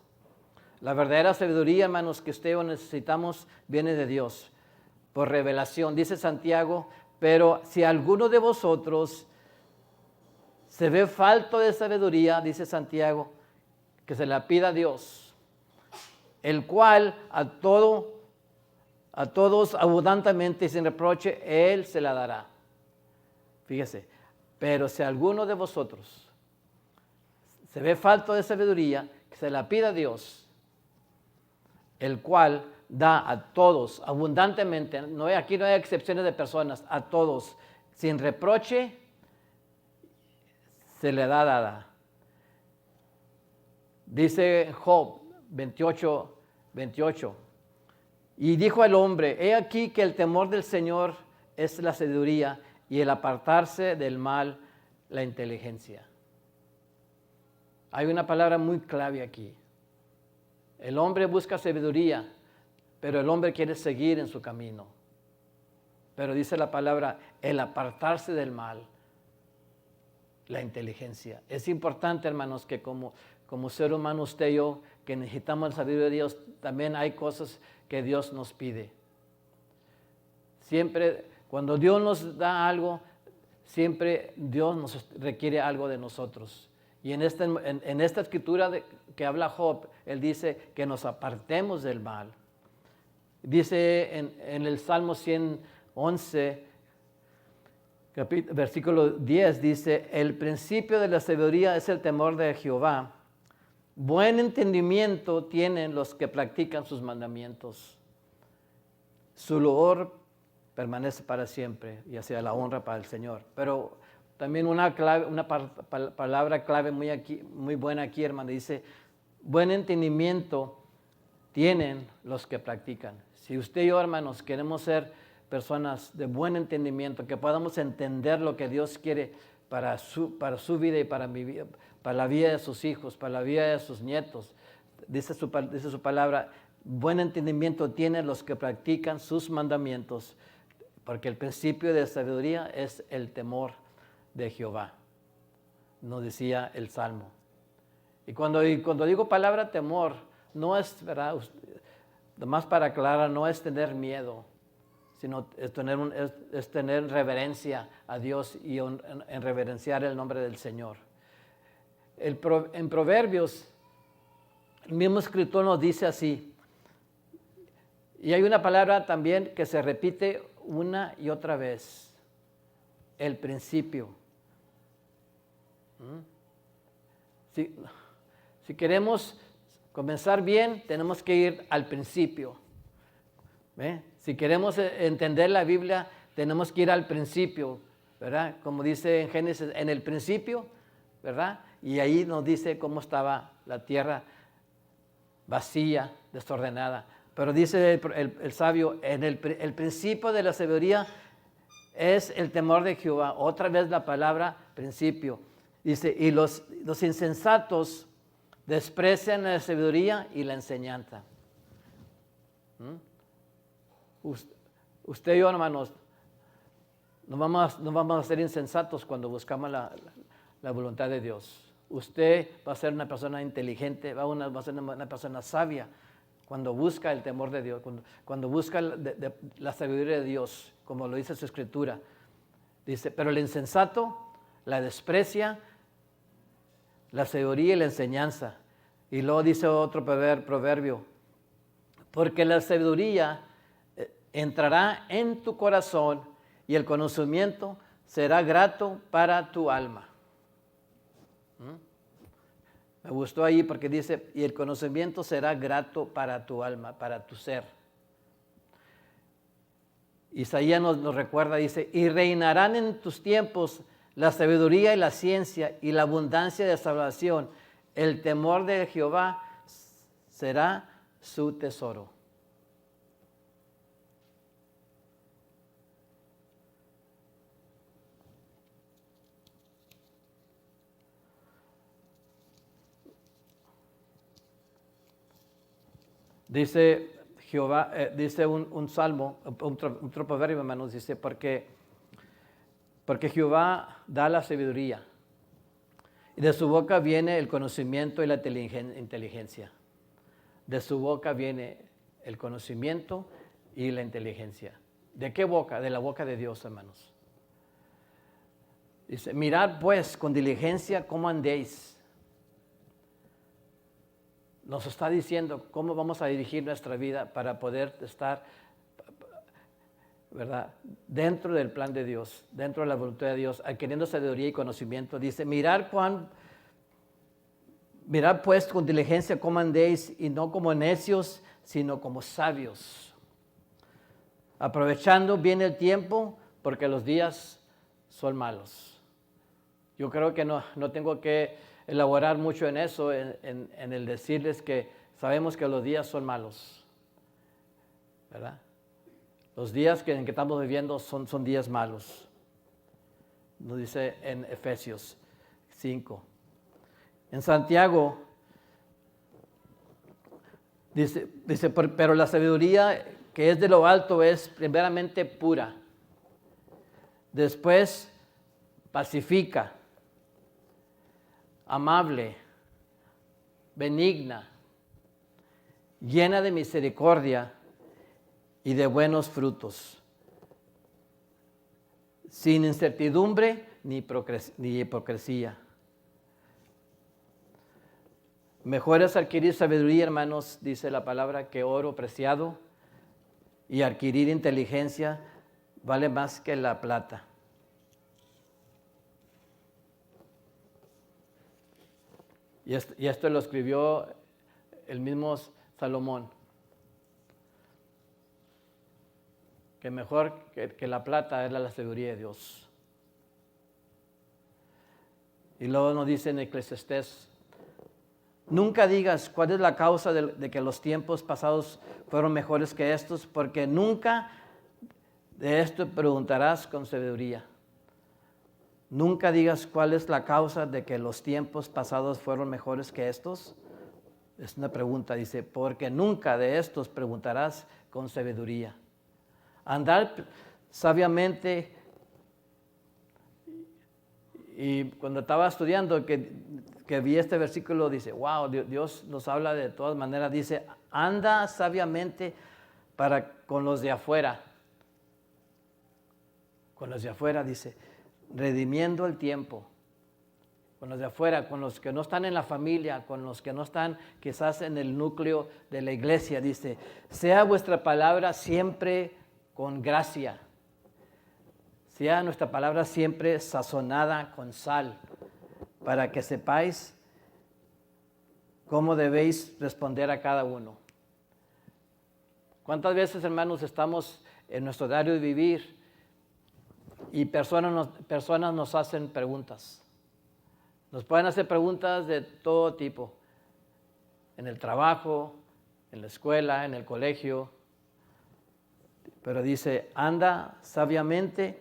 La verdadera sabiduría, hermanos, que usted y yo necesitamos, viene de Dios, por revelación. Dice Santiago, pero si alguno de vosotros se ve falto de sabiduría, dice Santiago, que se la pida a Dios, el cual a todos abundantemente y sin reproche, Él se la dará. Fíjese, pero si alguno de vosotros se ve falto de sabiduría, que se la pida a Dios, el cual da a todos abundantemente, aquí no hay excepciones de personas, a todos, sin reproche, se le da dada. Dice Job 28, y dijo el hombre, he aquí que el temor del Señor es la sabiduría, y el apartarse del mal, la inteligencia. Hay una palabra muy clave aquí. El hombre busca sabiduría, pero el hombre quiere seguir en su camino. Pero dice la palabra, el apartarse del mal, la inteligencia. Es importante, hermanos, que como ser humano usted y yo, que necesitamos la sabiduría de Dios, también hay cosas que Dios nos pide. Siempre, cuando Dios nos da algo, siempre Dios nos requiere algo de nosotros. Y en esta escritura que habla Job, él dice que nos apartemos del mal. Dice en el Salmo 111, versículo 10, dice, el principio de la sabiduría es el temor de Jehová. Buen entendimiento tienen los que practican sus mandamientos. Su loor permanece para siempre, y hacia la honra para el Señor. Pero también una palabra clave muy buena aquí, hermano, dice, buen entendimiento tienen los que practican. Si usted y yo, hermanos, queremos ser personas de buen entendimiento, que podamos entender lo que Dios quiere para su vida y para mi vida, para la vida de sus hijos, para la vida de sus nietos. Dice su palabra, buen entendimiento tienen los que practican sus mandamientos, porque el principio de sabiduría es el temor de Jehová, nos decía el Salmo. Y cuando digo palabra temor, no es, ¿verdad? Nomás para aclarar, no es tener miedo, sino es tener reverencia a Dios y en reverenciar el nombre del Señor. En Proverbios, el mismo escritor nos dice así, y hay una palabra también que se repite una y otra vez, el principio. Si queremos comenzar bien, tenemos que ir al principio. Si queremos entender la Biblia, tenemos que ir al principio, ¿verdad? Como dice en Génesis, en el principio, ¿verdad? Y ahí nos dice cómo estaba la tierra vacía, desordenada. Pero dice el sabio, el principio de la sabiduría es el temor de Jehová. Otra vez la palabra principio. Dice, y los insensatos desprecian la sabiduría y la enseñanza. Usted y yo, hermanos, no vamos a ser insensatos cuando buscamos la voluntad de Dios. Usted va a ser una persona inteligente, va a ser una persona sabia cuando busca el temor de Dios, cuando busca la sabiduría de Dios, como lo dice su escritura. Dice, pero el insensato la desprecia, la sabiduría y la enseñanza. Y luego dice otro proverbio, porque la sabiduría entrará en tu corazón y el conocimiento será grato para tu alma. Me gustó ahí porque dice, y el conocimiento será grato para tu alma, para tu ser. Isaías nos recuerda, dice, y reinarán en tus tiempos la sabiduría y la ciencia y la abundancia de salvación. El temor de Jehová será su tesoro. Dice Jehová, dice un salmo, otro proverbio, hermanos, dice, porque Jehová da la sabiduría, y de su boca viene el conocimiento y la inteligencia. De su boca viene el conocimiento y la inteligencia. ¿De qué boca? De la boca de Dios, hermanos. Dice, mirad pues con diligencia cómo andéis. Nos está diciendo cómo vamos a dirigir nuestra vida para poder estar, ¿verdad?, dentro del plan de Dios, dentro de la voluntad de Dios, adquiriendo sabiduría y conocimiento. Dice, mirad pues con diligencia cómo andéis, y no como necios, sino como sabios, aprovechando bien el tiempo, porque los días son malos. Yo creo que no tengo que elaborar mucho en eso, en el decirles que sabemos que los días son malos, ¿verdad? Los días en que estamos viviendo son días malos. Nos dice en Efesios 5. En Santiago dice, pero la sabiduría que es de lo alto es primeramente pura, después pacifica, amable, benigna, llena de misericordia y de buenos frutos, sin incertidumbre ni hipocresía. Mejor es adquirir sabiduría, hermanos, dice la palabra, que oro preciado, y adquirir inteligencia vale más que la plata. Y esto lo escribió el mismo Salomón. Que mejor que la plata es la sabiduría de Dios. Y luego nos dice en Eclesiastés, nunca digas cuál es la causa de que los tiempos pasados fueron mejores que estos, porque nunca de esto preguntarás con sabiduría. Nunca digas cuál es la causa de que los tiempos pasados fueron mejores que estos. Es una pregunta, dice, porque nunca de estos preguntarás con sabiduría. Andar sabiamente. Y cuando estaba estudiando, que vi este versículo, dice, wow, Dios nos habla de todas maneras. Dice, anda sabiamente con los de afuera. Con los de afuera, dice, redimiendo el tiempo. Con los de afuera, con los que no están en la familia, con los que no están quizás en el núcleo de la iglesia. Dice, sea vuestra palabra siempre con gracia. Sea nuestra palabra siempre sazonada con sal, para que sepáis cómo debéis responder a cada uno. ¿Cuántas veces, hermanos, estamos en nuestro diario de vivir y personas nos hacen preguntas? Nos pueden hacer preguntas de todo tipo, en el trabajo, en la escuela, en el colegio, pero dice, anda sabiamente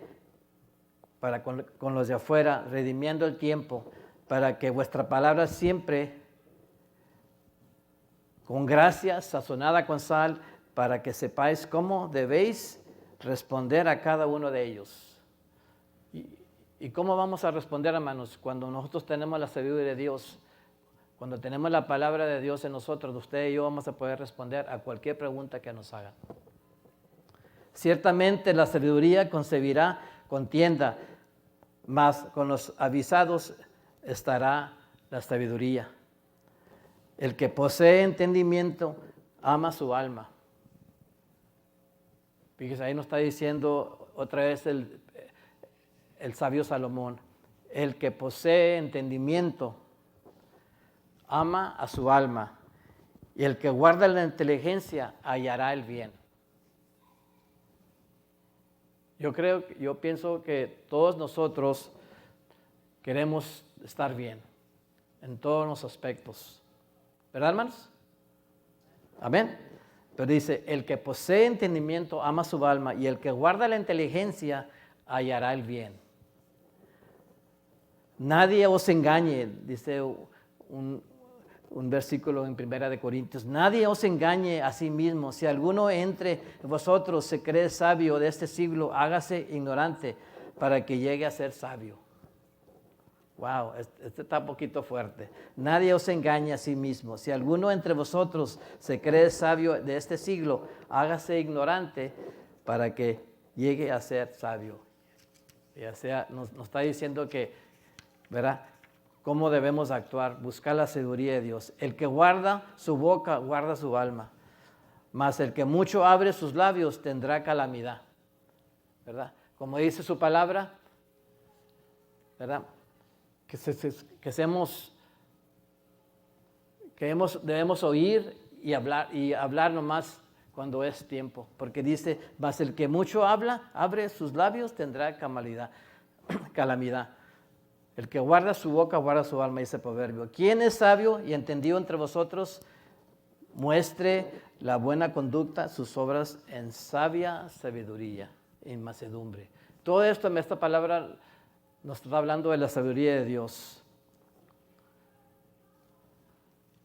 con los de afuera, redimiendo el tiempo, para que vuestra palabra siempre, con gracia, sazonada con sal, para que sepáis cómo debéis responder a cada uno de ellos. ¿Y cómo vamos a responder, hermanos? Cuando nosotros tenemos la sabiduría de Dios, cuando tenemos la palabra de Dios en nosotros, usted y yo vamos a poder responder a cualquier pregunta que nos hagan. Ciertamente la sabiduría concebirá contienda, mas con los avisados estará la sabiduría. El que posee entendimiento ama su alma. Fíjese, ahí nos está diciendo otra vez el sabio Salomón. El que posee entendimiento ama a su alma, y el que guarda la inteligencia hallará el bien. Yo pienso que todos nosotros queremos estar bien en todos los aspectos. ¿Verdad, hermanos? Amén. Pero dice, el que posee entendimiento ama su alma, y el que guarda la inteligencia hallará el bien. Nadie os engañe, dice un versículo en 1 Corintios, nadie os engañe a sí mismo. Si alguno entre vosotros se cree sabio de este siglo, hágase ignorante para que llegue a ser sabio. Wow, este está un poquito fuerte. Nadie os engañe a sí mismo. Si alguno entre vosotros se cree sabio de este siglo, hágase ignorante para que llegue a ser sabio. Ya sea, nos está diciendo que, ¿verdad?, cómo debemos actuar, buscar la sabiduría de Dios. El que guarda su boca, guarda su alma. Mas el que mucho abre sus labios tendrá calamidad. ¿Verdad? Como dice su palabra, ¿verdad? Debemos oír y hablar nomás cuando es tiempo. Porque dice, mas el que mucho abre sus labios tendrá calamidad. El que guarda su boca, guarda su alma, dice el proverbio. ¿Quién es sabio y entendido entre vosotros? Muestre la buena conducta, sus obras en sabia sabiduría, en mansedumbre. Todo esto, en esta palabra, nos está hablando de la sabiduría de Dios.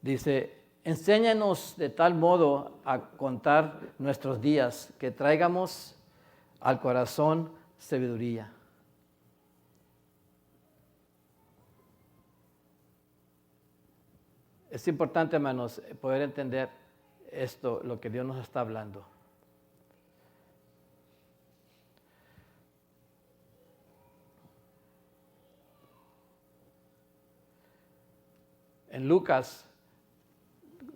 Dice, enséñanos de tal modo a contar nuestros días, que traigamos al corazón sabiduría. Es importante, hermanos, poder entender esto, lo que Dios nos está hablando. En Lucas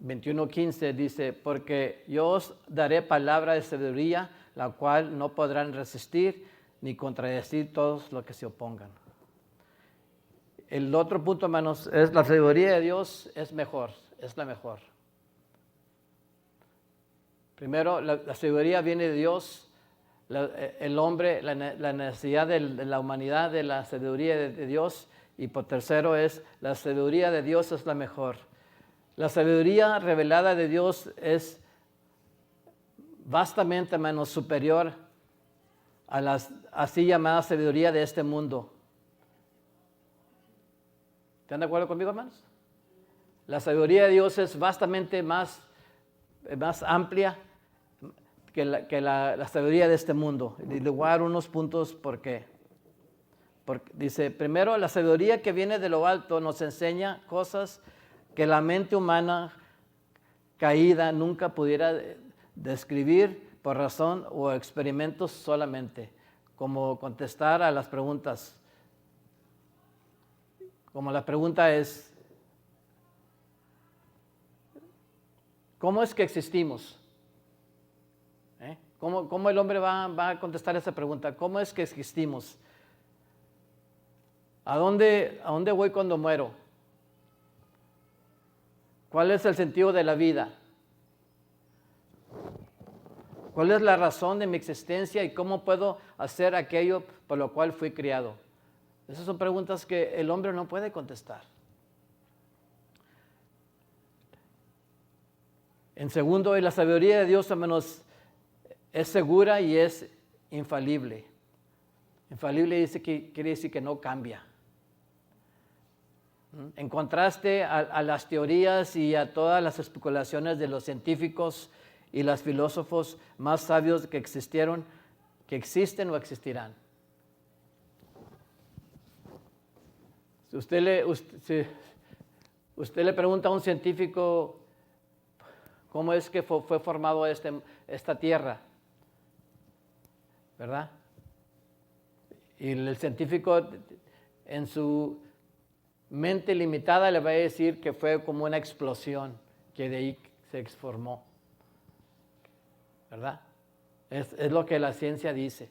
21:15 dice, porque yo os daré palabra de sabiduría, la cual no podrán resistir ni contradecir todos los que se opongan. El otro punto, hermanos, es la sabiduría de Dios es mejor, es la mejor. Primero, la sabiduría viene de Dios, el hombre, la necesidad de la humanidad de la sabiduría de Dios, y por tercero es la sabiduría de Dios es la mejor. La sabiduría revelada de Dios es vastamente, hermanos, superior a la así llamada sabiduría de este mundo. ¿Están de acuerdo conmigo, hermanos? La sabiduría de Dios es vastamente más amplia que la sabiduría de este mundo. Y le voy a dar unos puntos por qué. Porque dice, primero, la sabiduría que viene de lo alto nos enseña cosas que la mente humana caída nunca pudiera describir por razón o experimentos solamente, como contestar a las preguntas. Como la pregunta es, ¿cómo es que existimos? ¿Cómo el hombre va a contestar esa pregunta? ¿Cómo es que existimos? ¿A dónde voy cuando muero? ¿Cuál es el sentido de la vida? ¿Cuál es la razón de mi existencia y cómo puedo hacer aquello por lo cual fui criado? Esas son preguntas que el hombre no puede contestar. En segundo, la sabiduría de Dios, hermanos, es segura y es infalible. Infalible quiere decir que no cambia. En contraste a las teorías y a todas las especulaciones de los científicos y los filósofos más sabios que existieron, que existen o existirán. Si usted le pregunta a un científico cómo es que fue formado esta tierra, ¿verdad? Y el científico en su mente limitada le va a decir que fue como una explosión, que de ahí se formó, ¿verdad? Es lo que la ciencia dice,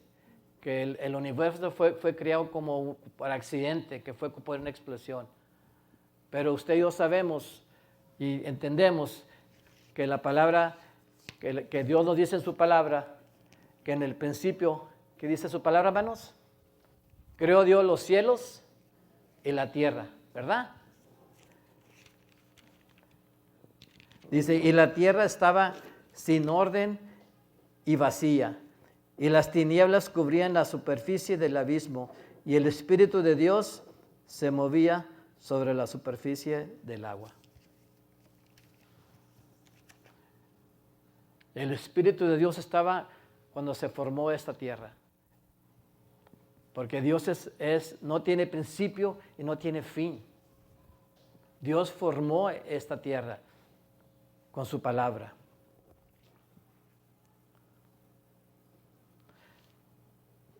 que el universo fue creado como por accidente, que fue por una explosión. Pero usted y yo sabemos y entendemos que la palabra, que Dios nos dice en su palabra, que en el principio, ¿qué dice su palabra, hermanos? Creó Dios los cielos y la tierra, ¿verdad? Dice, y la tierra estaba sin orden y vacía, y las tinieblas cubrían la superficie del abismo, y el Espíritu de Dios se movía sobre la superficie del agua. El Espíritu de Dios estaba cuando se formó esta tierra. Porque Dios no tiene principio y no tiene fin. Dios formó esta tierra con su palabra.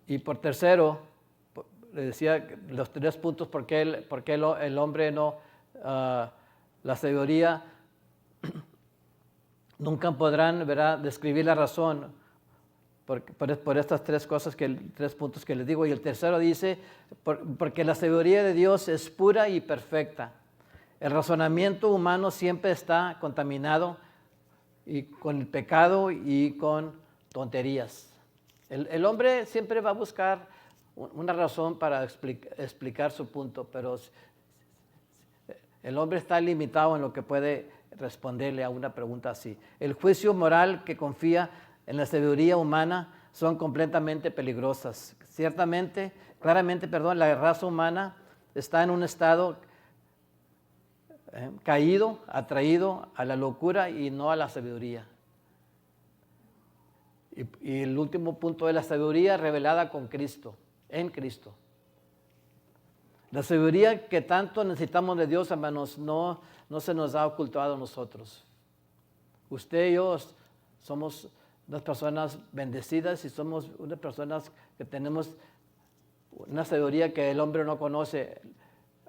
Y por tercero, le decía los 3 puntos por qué el hombre no, la sabiduría, nunca podrán, ¿verdad?, describir la razón por estas 3 cosas, 3 puntos que les digo. Y el tercero dice, porque la sabiduría de Dios es pura y perfecta. El razonamiento humano siempre está contaminado y con el pecado y con tonterías. El hombre siempre va a buscar una razón para explicar su punto, pero el hombre está limitado en lo que puede responderle a una pregunta así. El juicio moral que confía en la sabiduría humana son completamente peligrosas. Claramente, la raza humana está en un estado caído, atraído a la locura y no a la sabiduría. Y el último punto es la sabiduría revelada con Cristo, en Cristo. La sabiduría que tanto necesitamos de Dios, hermanos, no se nos ha ocultado a nosotros. Usted y yo somos unas personas bendecidas y somos unas personas que tenemos una sabiduría que el hombre no conoce.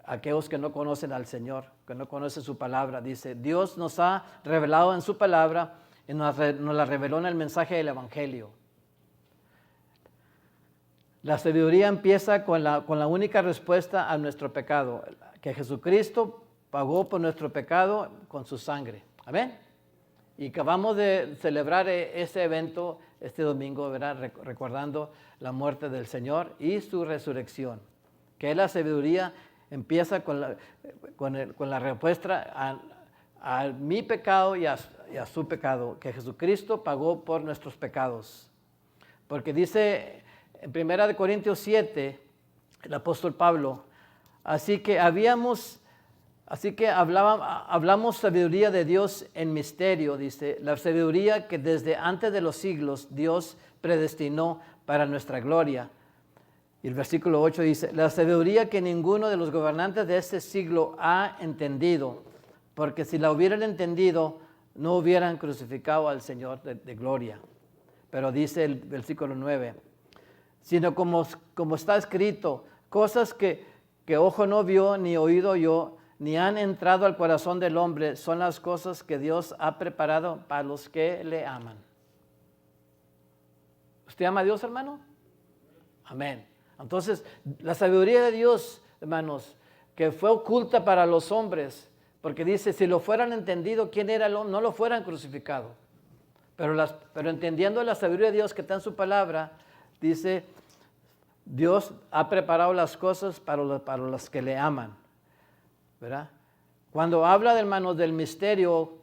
Aquellos que no conocen al Señor, que no conocen su palabra, dice, Dios nos ha revelado en su palabra y nos la reveló en el mensaje del Evangelio. La sabiduría empieza con la única respuesta a nuestro pecado, que Jesucristo pagó por nuestro pecado con su sangre. Amén. Y acabamos de celebrar ese evento este domingo, ¿verdad?, recordando la muerte del Señor y su resurrección. Que la sabiduría empieza con la respuesta a mi pecado y a su pecado, que Jesucristo pagó por nuestros pecados. Porque dice en 1 Corintios 7, el apóstol Pablo, así que habíamos Así que hablamos sabiduría de Dios en misterio, dice, la sabiduría que desde antes de los siglos Dios predestinó para nuestra gloria. Y el versículo 8 dice, la sabiduría que ninguno de los gobernantes de este siglo ha entendido, porque si la hubieran entendido, no hubieran crucificado al Señor de gloria. Pero dice el versículo 9, sino como está escrito, cosas que ojo no vio, ni oído oyó, ni han entrado al corazón del hombre, son las cosas que Dios ha preparado para los que le aman. ¿Usted ama a Dios, hermano? Amén. Entonces, la sabiduría de Dios, hermanos, que fue oculta para los hombres, porque dice, si lo fueran entendido quién era el hombre, no lo fueran crucificado. Pero entendiendo la sabiduría de Dios que está en su palabra, dice, Dios ha preparado las cosas para los que le aman, ¿verdad? Cuando habla, hermanos, del misterio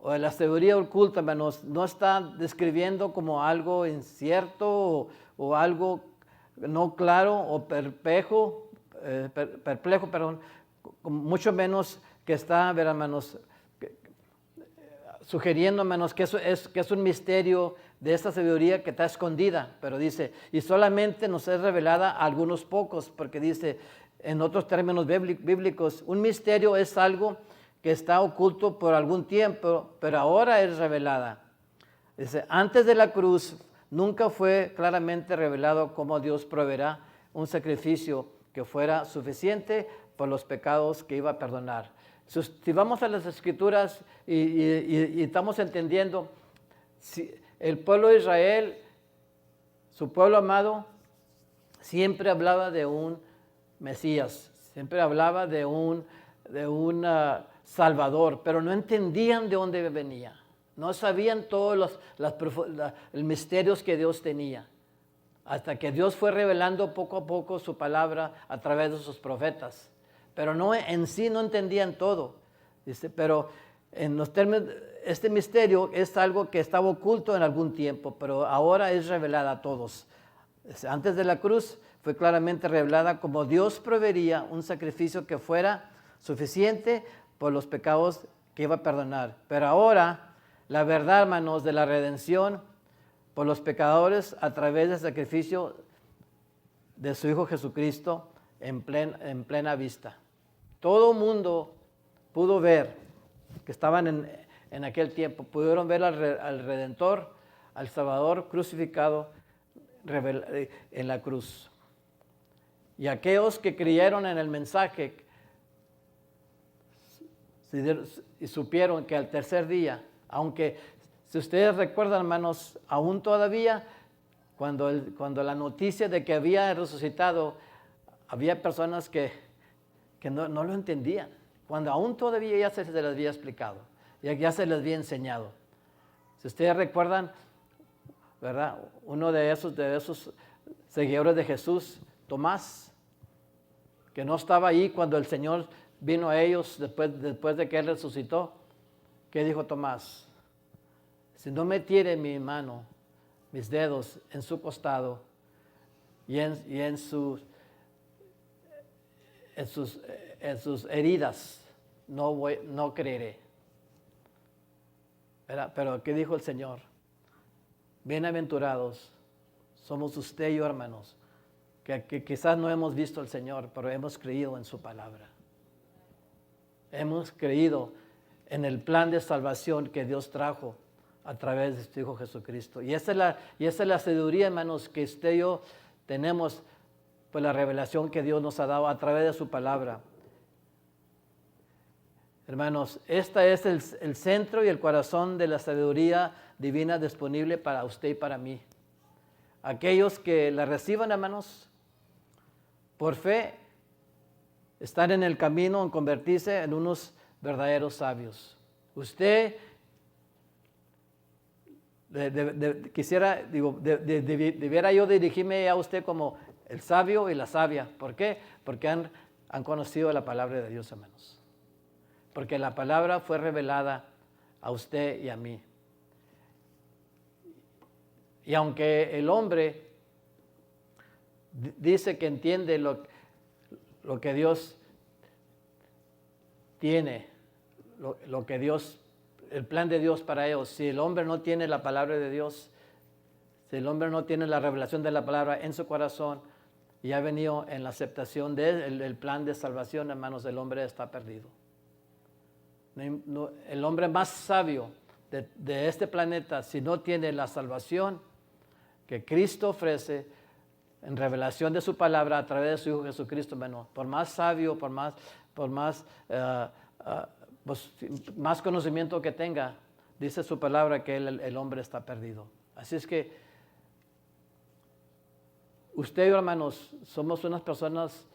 o de la sabiduría oculta, hermanos, no está describiendo como algo incierto o algo no claro o perplejo, mucho menos que está, hermanos, sugiriendo, hermanos, que es un misterio de esta sabiduría que está escondida, pero dice, y solamente nos es revelada a algunos pocos, porque dice, en otros términos bíblicos, un misterio es algo que está oculto por algún tiempo, pero ahora es revelada. Dice, antes de la cruz nunca fue claramente revelado cómo Dios proveerá un sacrificio que fuera suficiente por los pecados que iba a perdonar. Si vamos a las Escrituras y estamos entendiendo, si el pueblo de Israel, su pueblo amado, siempre hablaba de un Mesías, siempre hablaba de un Salvador, pero no entendían de dónde venía. No sabían todos los misterios que Dios tenía. Hasta que Dios fue revelando poco a poco su palabra a través de sus profetas. Pero no, en sí no entendían todo. Dice, pero en los términos, este misterio es algo que estaba oculto en algún tiempo, pero ahora es revelada a todos. Dice, antes de la cruz fue claramente revelada como Dios proveería un sacrificio que fuera suficiente por los pecados que iba a perdonar. Pero ahora, la verdad, hermanos, de la redención por los pecadores a través del sacrificio de su Hijo Jesucristo en plena vista. Todo el mundo pudo ver que estaban en aquel tiempo, pudieron ver al Redentor, al Salvador crucificado en la cruz. Y aquellos que creyeron en el mensaje y supieron que al tercer día, aunque si ustedes recuerdan, hermanos, aún todavía, cuando la noticia de que había resucitado, había personas que no lo entendían, cuando aún todavía ya se les había explicado, ya se les había enseñado. Si ustedes recuerdan, ¿verdad? Uno de esos seguidores de Jesús, Tomás, que no estaba ahí cuando el Señor vino a ellos después de que Él resucitó. ¿Qué dijo Tomás? Si no metiere mi mano, mis dedos en su costado y en sus heridas, no creeré. Pero ¿qué dijo el Señor? Bienaventurados somos usted y yo, hermanos, que quizás no hemos visto al Señor, pero hemos creído en su palabra. Hemos creído en el plan de salvación que Dios trajo a través de su Hijo Jesucristo. Y esa es la sabiduría, hermanos, que usted y yo tenemos por la revelación que Dios nos ha dado a través de su palabra. Hermanos, este es el centro y el corazón de la sabiduría divina disponible para usted y para mí. Aquellos que la reciban, hermanos, por fe, están en el camino en convertirse en unos verdaderos sabios. Usted debiera yo dirigirme a usted como el sabio y la sabia. ¿Por qué? Porque han conocido la palabra de Dios, hermanos. Porque la palabra fue revelada a usted y a mí. Y aunque el hombre dice que entiende lo que Dios tiene lo que Dios, el plan de Dios para ellos. Si el hombre no tiene la palabra de Dios, si el hombre no tiene la revelación de la palabra en su corazón y ha venido en la aceptación del plan de salvación, hermanos, el hombre está perdido. El hombre más sabio de este planeta, si no tiene la salvación que Cristo ofrece en revelación de su palabra a través de su Hijo Jesucristo, hermano, por más sabio, por más conocimiento que tenga, dice su palabra que el hombre está perdido. Así es que usted y yo, hermanos, somos unas personas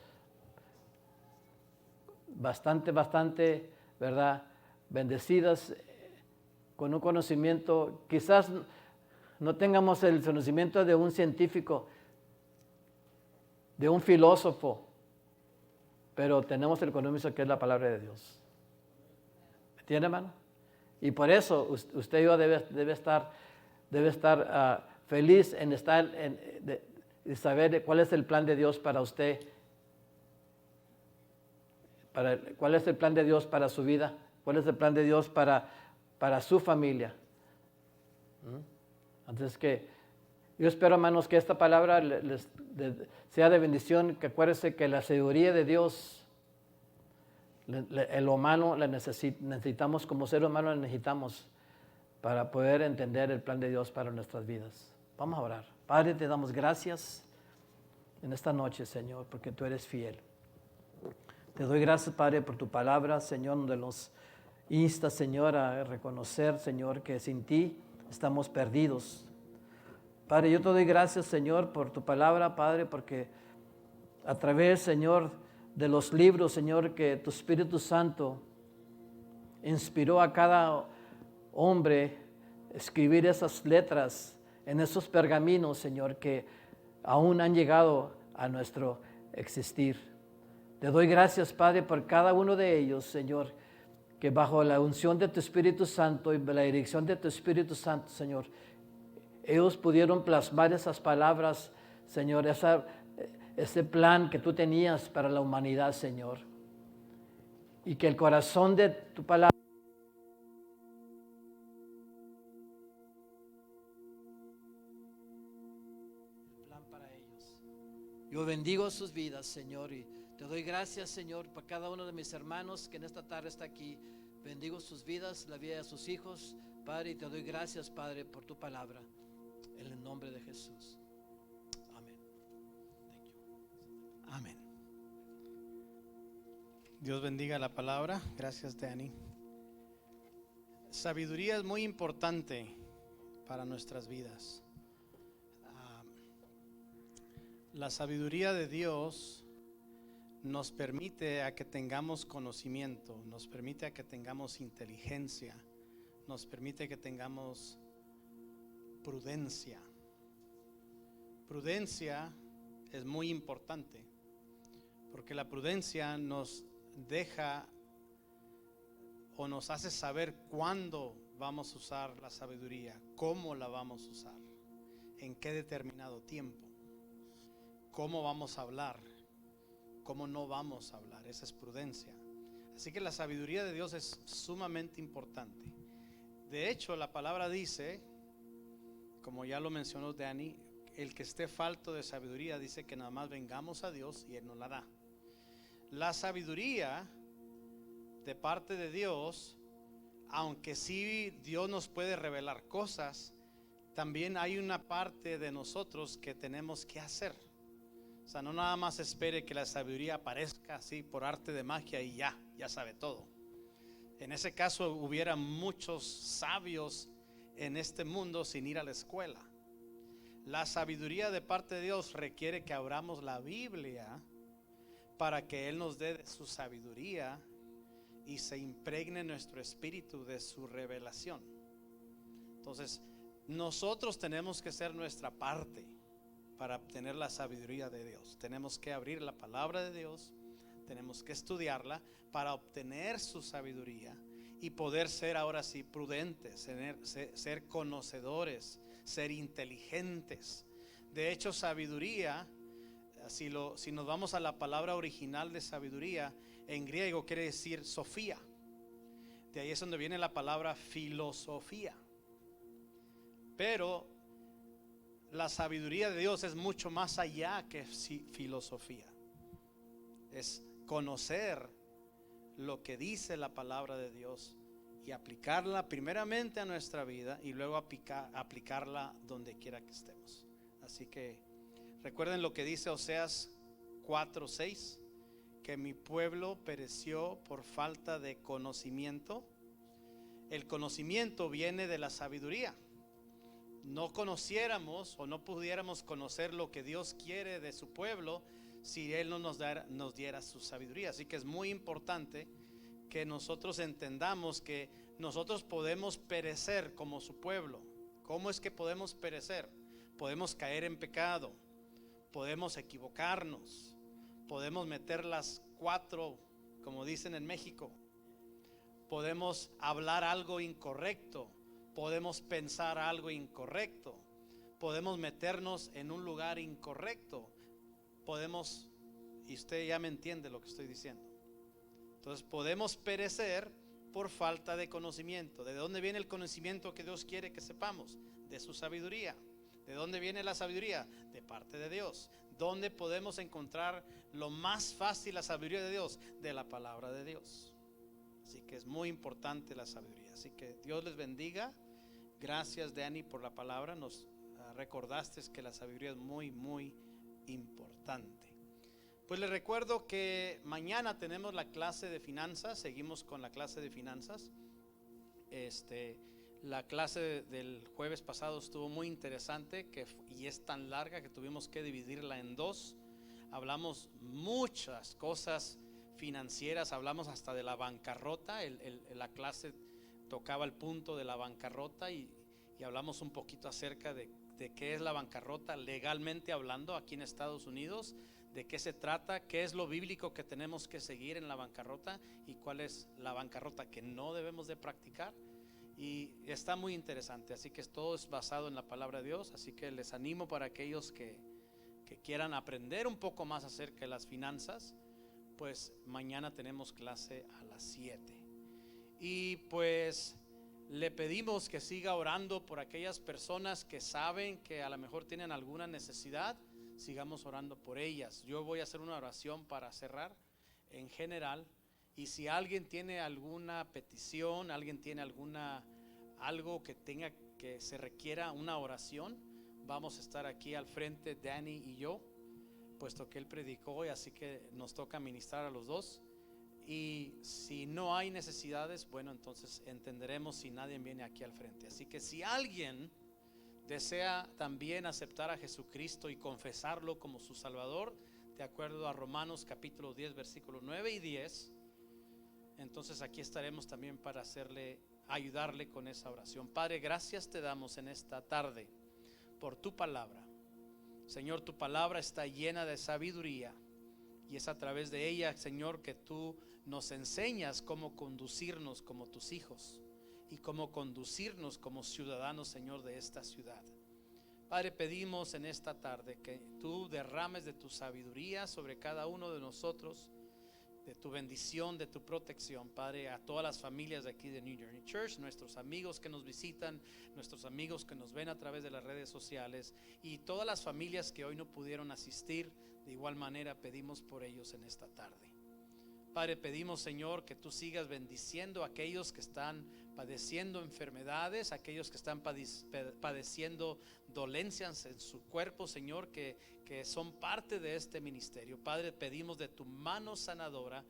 bastante, ¿verdad?, bendecidas, con un conocimiento. Quizás no tengamos el conocimiento de un científico, de un filósofo, pero tenemos el conocimiento que es la palabra de Dios. ¿Me entiende, hermano? Y por eso usted y yo debe estar feliz en estar de saber cuál es el plan de Dios para usted, cuál es el plan de Dios para su vida, cuál es el plan de Dios para su familia. Entonces que yo espero, hermanos, que esta palabra sea de bendición, que acuérdense que la sabiduría de Dios, el humano la necesitamos, como ser humano la necesitamos para poder entender el plan de Dios para nuestras vidas. Vamos a orar. Padre, te damos gracias en esta noche, Señor, porque tú eres fiel. Te doy gracias, Padre, por tu palabra, Señor, donde nos insta, Señor, a reconocer, Señor, que sin ti estamos perdidos. Padre, yo te doy gracias, Señor, por tu palabra, Padre, porque a través, Señor, de los libros, Señor, que tu Espíritu Santo inspiró a cada hombre a escribir esas letras en esos pergaminos, Señor, que aún han llegado a nuestro existir. Te doy gracias, Padre, por cada uno de ellos, Señor, que bajo la unción de tu Espíritu Santo y la dirección de tu Espíritu Santo, Señor, ellos pudieron plasmar esas palabras, Señor, ese plan que tú tenías para la humanidad, Señor. Y que el corazón de tu palabra plan para ellos. Yo bendigo sus vidas, Señor, y te doy gracias, Señor, por cada uno de mis hermanos que en esta tarde está aquí. Bendigo sus vidas, la vida de sus hijos, Padre, y te doy gracias, Padre, por tu palabra. En el nombre de Jesús. Amén. Thank you. Amén. Dios bendiga la palabra. Gracias, Danny. Sabiduría es muy importante para nuestras vidas. La sabiduría de Dios nos permite a que tengamos conocimiento, nos permite a que tengamos inteligencia, nos permite que tengamos prudencia. Prudencia es muy importante porque la prudencia nos deja o nos hace saber cuándo vamos a usar la sabiduría, cómo la vamos a usar, en qué determinado tiempo, cómo vamos a hablar, cómo no vamos a hablar. Esa es prudencia. Así que la sabiduría de Dios es sumamente importante. De hecho, la palabra dice, como ya lo mencionó Danny, el que esté falto de sabiduría dice que nada más vengamos a Dios y Él nos la da. La sabiduría de parte de Dios, aunque sí Dios nos puede revelar cosas, también hay una parte de nosotros que tenemos que hacer. O sea, no nada más espere que la sabiduría aparezca así por arte de magia y ya sabe todo. En ese caso hubiera muchos sabios en este mundo sin ir a la escuela. La sabiduría de parte de Dios requiere que abramos la Biblia para que Él nos dé su sabiduría y se impregne nuestro espíritu de su revelación. Entonces, nosotros tenemos que hacer nuestra parte para obtener la sabiduría de Dios. Tenemos que abrir la palabra de Dios, tenemos que estudiarla para obtener su sabiduría y poder ser ahora sí prudentes, ser conocedores, ser inteligentes. De hecho, sabiduría, si nos vamos a la palabra original de sabiduría, en griego quiere decir Sofía. De ahí es donde viene la palabra filosofía. Pero la sabiduría de Dios es mucho más allá que filosofía. Es conocer lo que dice la palabra de Dios y aplicarla primeramente a nuestra vida y luego aplicarla donde quiera que estemos. Así que recuerden lo que dice Oseas 4:6, que mi pueblo pereció por falta de conocimiento. El conocimiento viene de la sabiduría. No conociéramos o no pudiéramos conocer lo que Dios quiere de su pueblo si Él no nos diera su sabiduría. Así que es muy importante que nosotros entendamos que nosotros podemos perecer como su pueblo. ¿Cómo es que podemos perecer? Podemos caer en pecado, podemos equivocarnos, podemos meter las 4, como dicen en México, podemos hablar algo incorrecto, podemos pensar algo incorrecto, podemos meternos en un lugar incorrecto, podemos, y usted ya me entiende lo que estoy diciendo. Entonces podemos perecer por falta de conocimiento. ¿De dónde viene el conocimiento que Dios quiere que sepamos? De su sabiduría. ¿De dónde viene la sabiduría? De parte de Dios. ¿Dónde podemos encontrar lo más fácil la sabiduría de Dios? De la palabra de Dios. Así que es muy importante la sabiduría. Así que Dios les bendiga. Gracias, Dani, por la palabra. Nos recordaste que la sabiduría es muy, muy importante. Pues les recuerdo que mañana tenemos la clase de finanzas. Seguimos con la clase de finanzas. La clase del jueves pasado estuvo muy interesante y es tan larga que tuvimos que dividirla en 2. Hablamos muchas cosas financieras, hablamos hasta de la bancarrota. La clase tocaba el punto de la bancarrota y hablamos un poquito acerca de qué es la bancarrota legalmente hablando aquí en Estados Unidos, de qué se trata, qué es lo bíblico que tenemos que seguir en la bancarrota y cuál es la bancarrota que no debemos de practicar. Y está muy interesante, así que todo es basado en la palabra de Dios. Así que les animo para aquellos que quieran aprender un poco más acerca de las finanzas, pues mañana tenemos clase a las 7. Y pues le pedimos que siga orando por aquellas personas que saben que a lo mejor tienen alguna necesidad. Sigamos orando por ellas. Yo voy a hacer una oración para cerrar en general. Y si alguien tiene alguna petición, alguien tiene algo que se requiera una oración, vamos a estar aquí al frente, Danny y yo, puesto que él predicó, y así que nos toca ministrar a los dos. Y si no hay necesidades, bueno, entonces entenderemos si nadie viene aquí al frente. Así que si alguien desea también aceptar a Jesucristo y confesarlo como su Salvador, de acuerdo a Romanos capítulo 10, versículos 9 y 10, entonces aquí estaremos también para ayudarle con esa oración. Padre, gracias te damos en esta tarde por tu palabra. Señor, tu palabra está llena de sabiduría y es a través de ella, Señor, que tú nos enseñas cómo conducirnos como tus hijos y cómo conducirnos como ciudadanos, Señor, de esta ciudad. Padre, pedimos en esta tarde que tú derrames de tu sabiduría sobre cada uno de nosotros, de tu bendición, de tu protección, Padre, a todas las familias de aquí de New Journey Church, nuestros amigos que nos visitan, nuestros amigos que nos ven a través de las redes sociales y todas las familias que hoy no pudieron asistir. De igual manera pedimos por ellos en esta tarde. Padre, pedimos, Señor, que tú sigas bendiciendo a aquellos que están padeciendo enfermedades, aquellos que están padeciendo dolencias en su cuerpo, Señor, que son parte de este ministerio. Padre, pedimos de tu mano sanadora,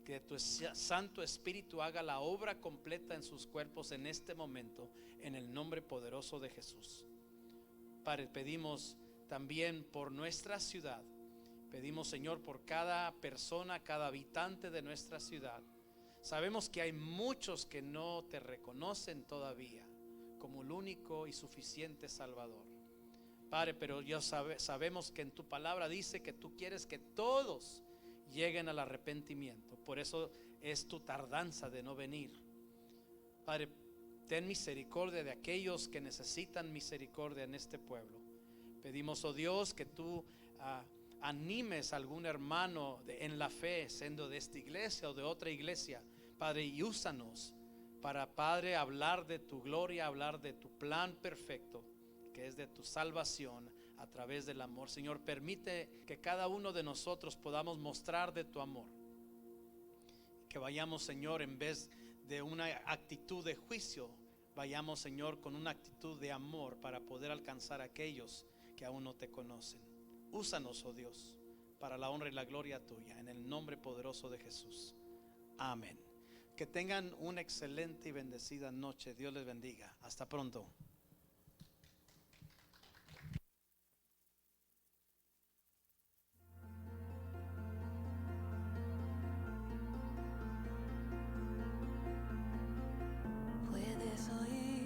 que tu Santo Espíritu haga la obra completa en sus cuerpos en este momento, en el nombre poderoso de Jesús. Padre, pedimos también por nuestra ciudad. Pedimos, Señor, por cada persona, cada habitante de nuestra ciudad. Sabemos que hay muchos que no te reconocen todavía como el único y suficiente Salvador. Padre, pero ya sabemos que en tu palabra dice que tú quieres que todos lleguen al arrepentimiento. Por eso es tu tardanza de no venir. Padre, ten misericordia de aquellos que necesitan misericordia en este pueblo. Pedimos, oh Dios, que tú animes a algún hermano en la fe, siendo de esta iglesia o de otra iglesia, Padre, y úsanos para, Padre, hablar de tu gloria, hablar de tu plan perfecto, que es de tu salvación a través del amor. Señor, permite que cada uno de nosotros podamos mostrar de tu amor, que vayamos, Señor, en vez de una actitud de juicio, vayamos, Señor, con una actitud de amor para poder alcanzar a aquellos que aún no te conocen. Úsanos, oh Dios, para la honra y la gloria tuya, en el nombre poderoso de Jesús. Amén. Que tengan una excelente y bendecida noche. Dios les bendiga. Hasta pronto. Puedes oír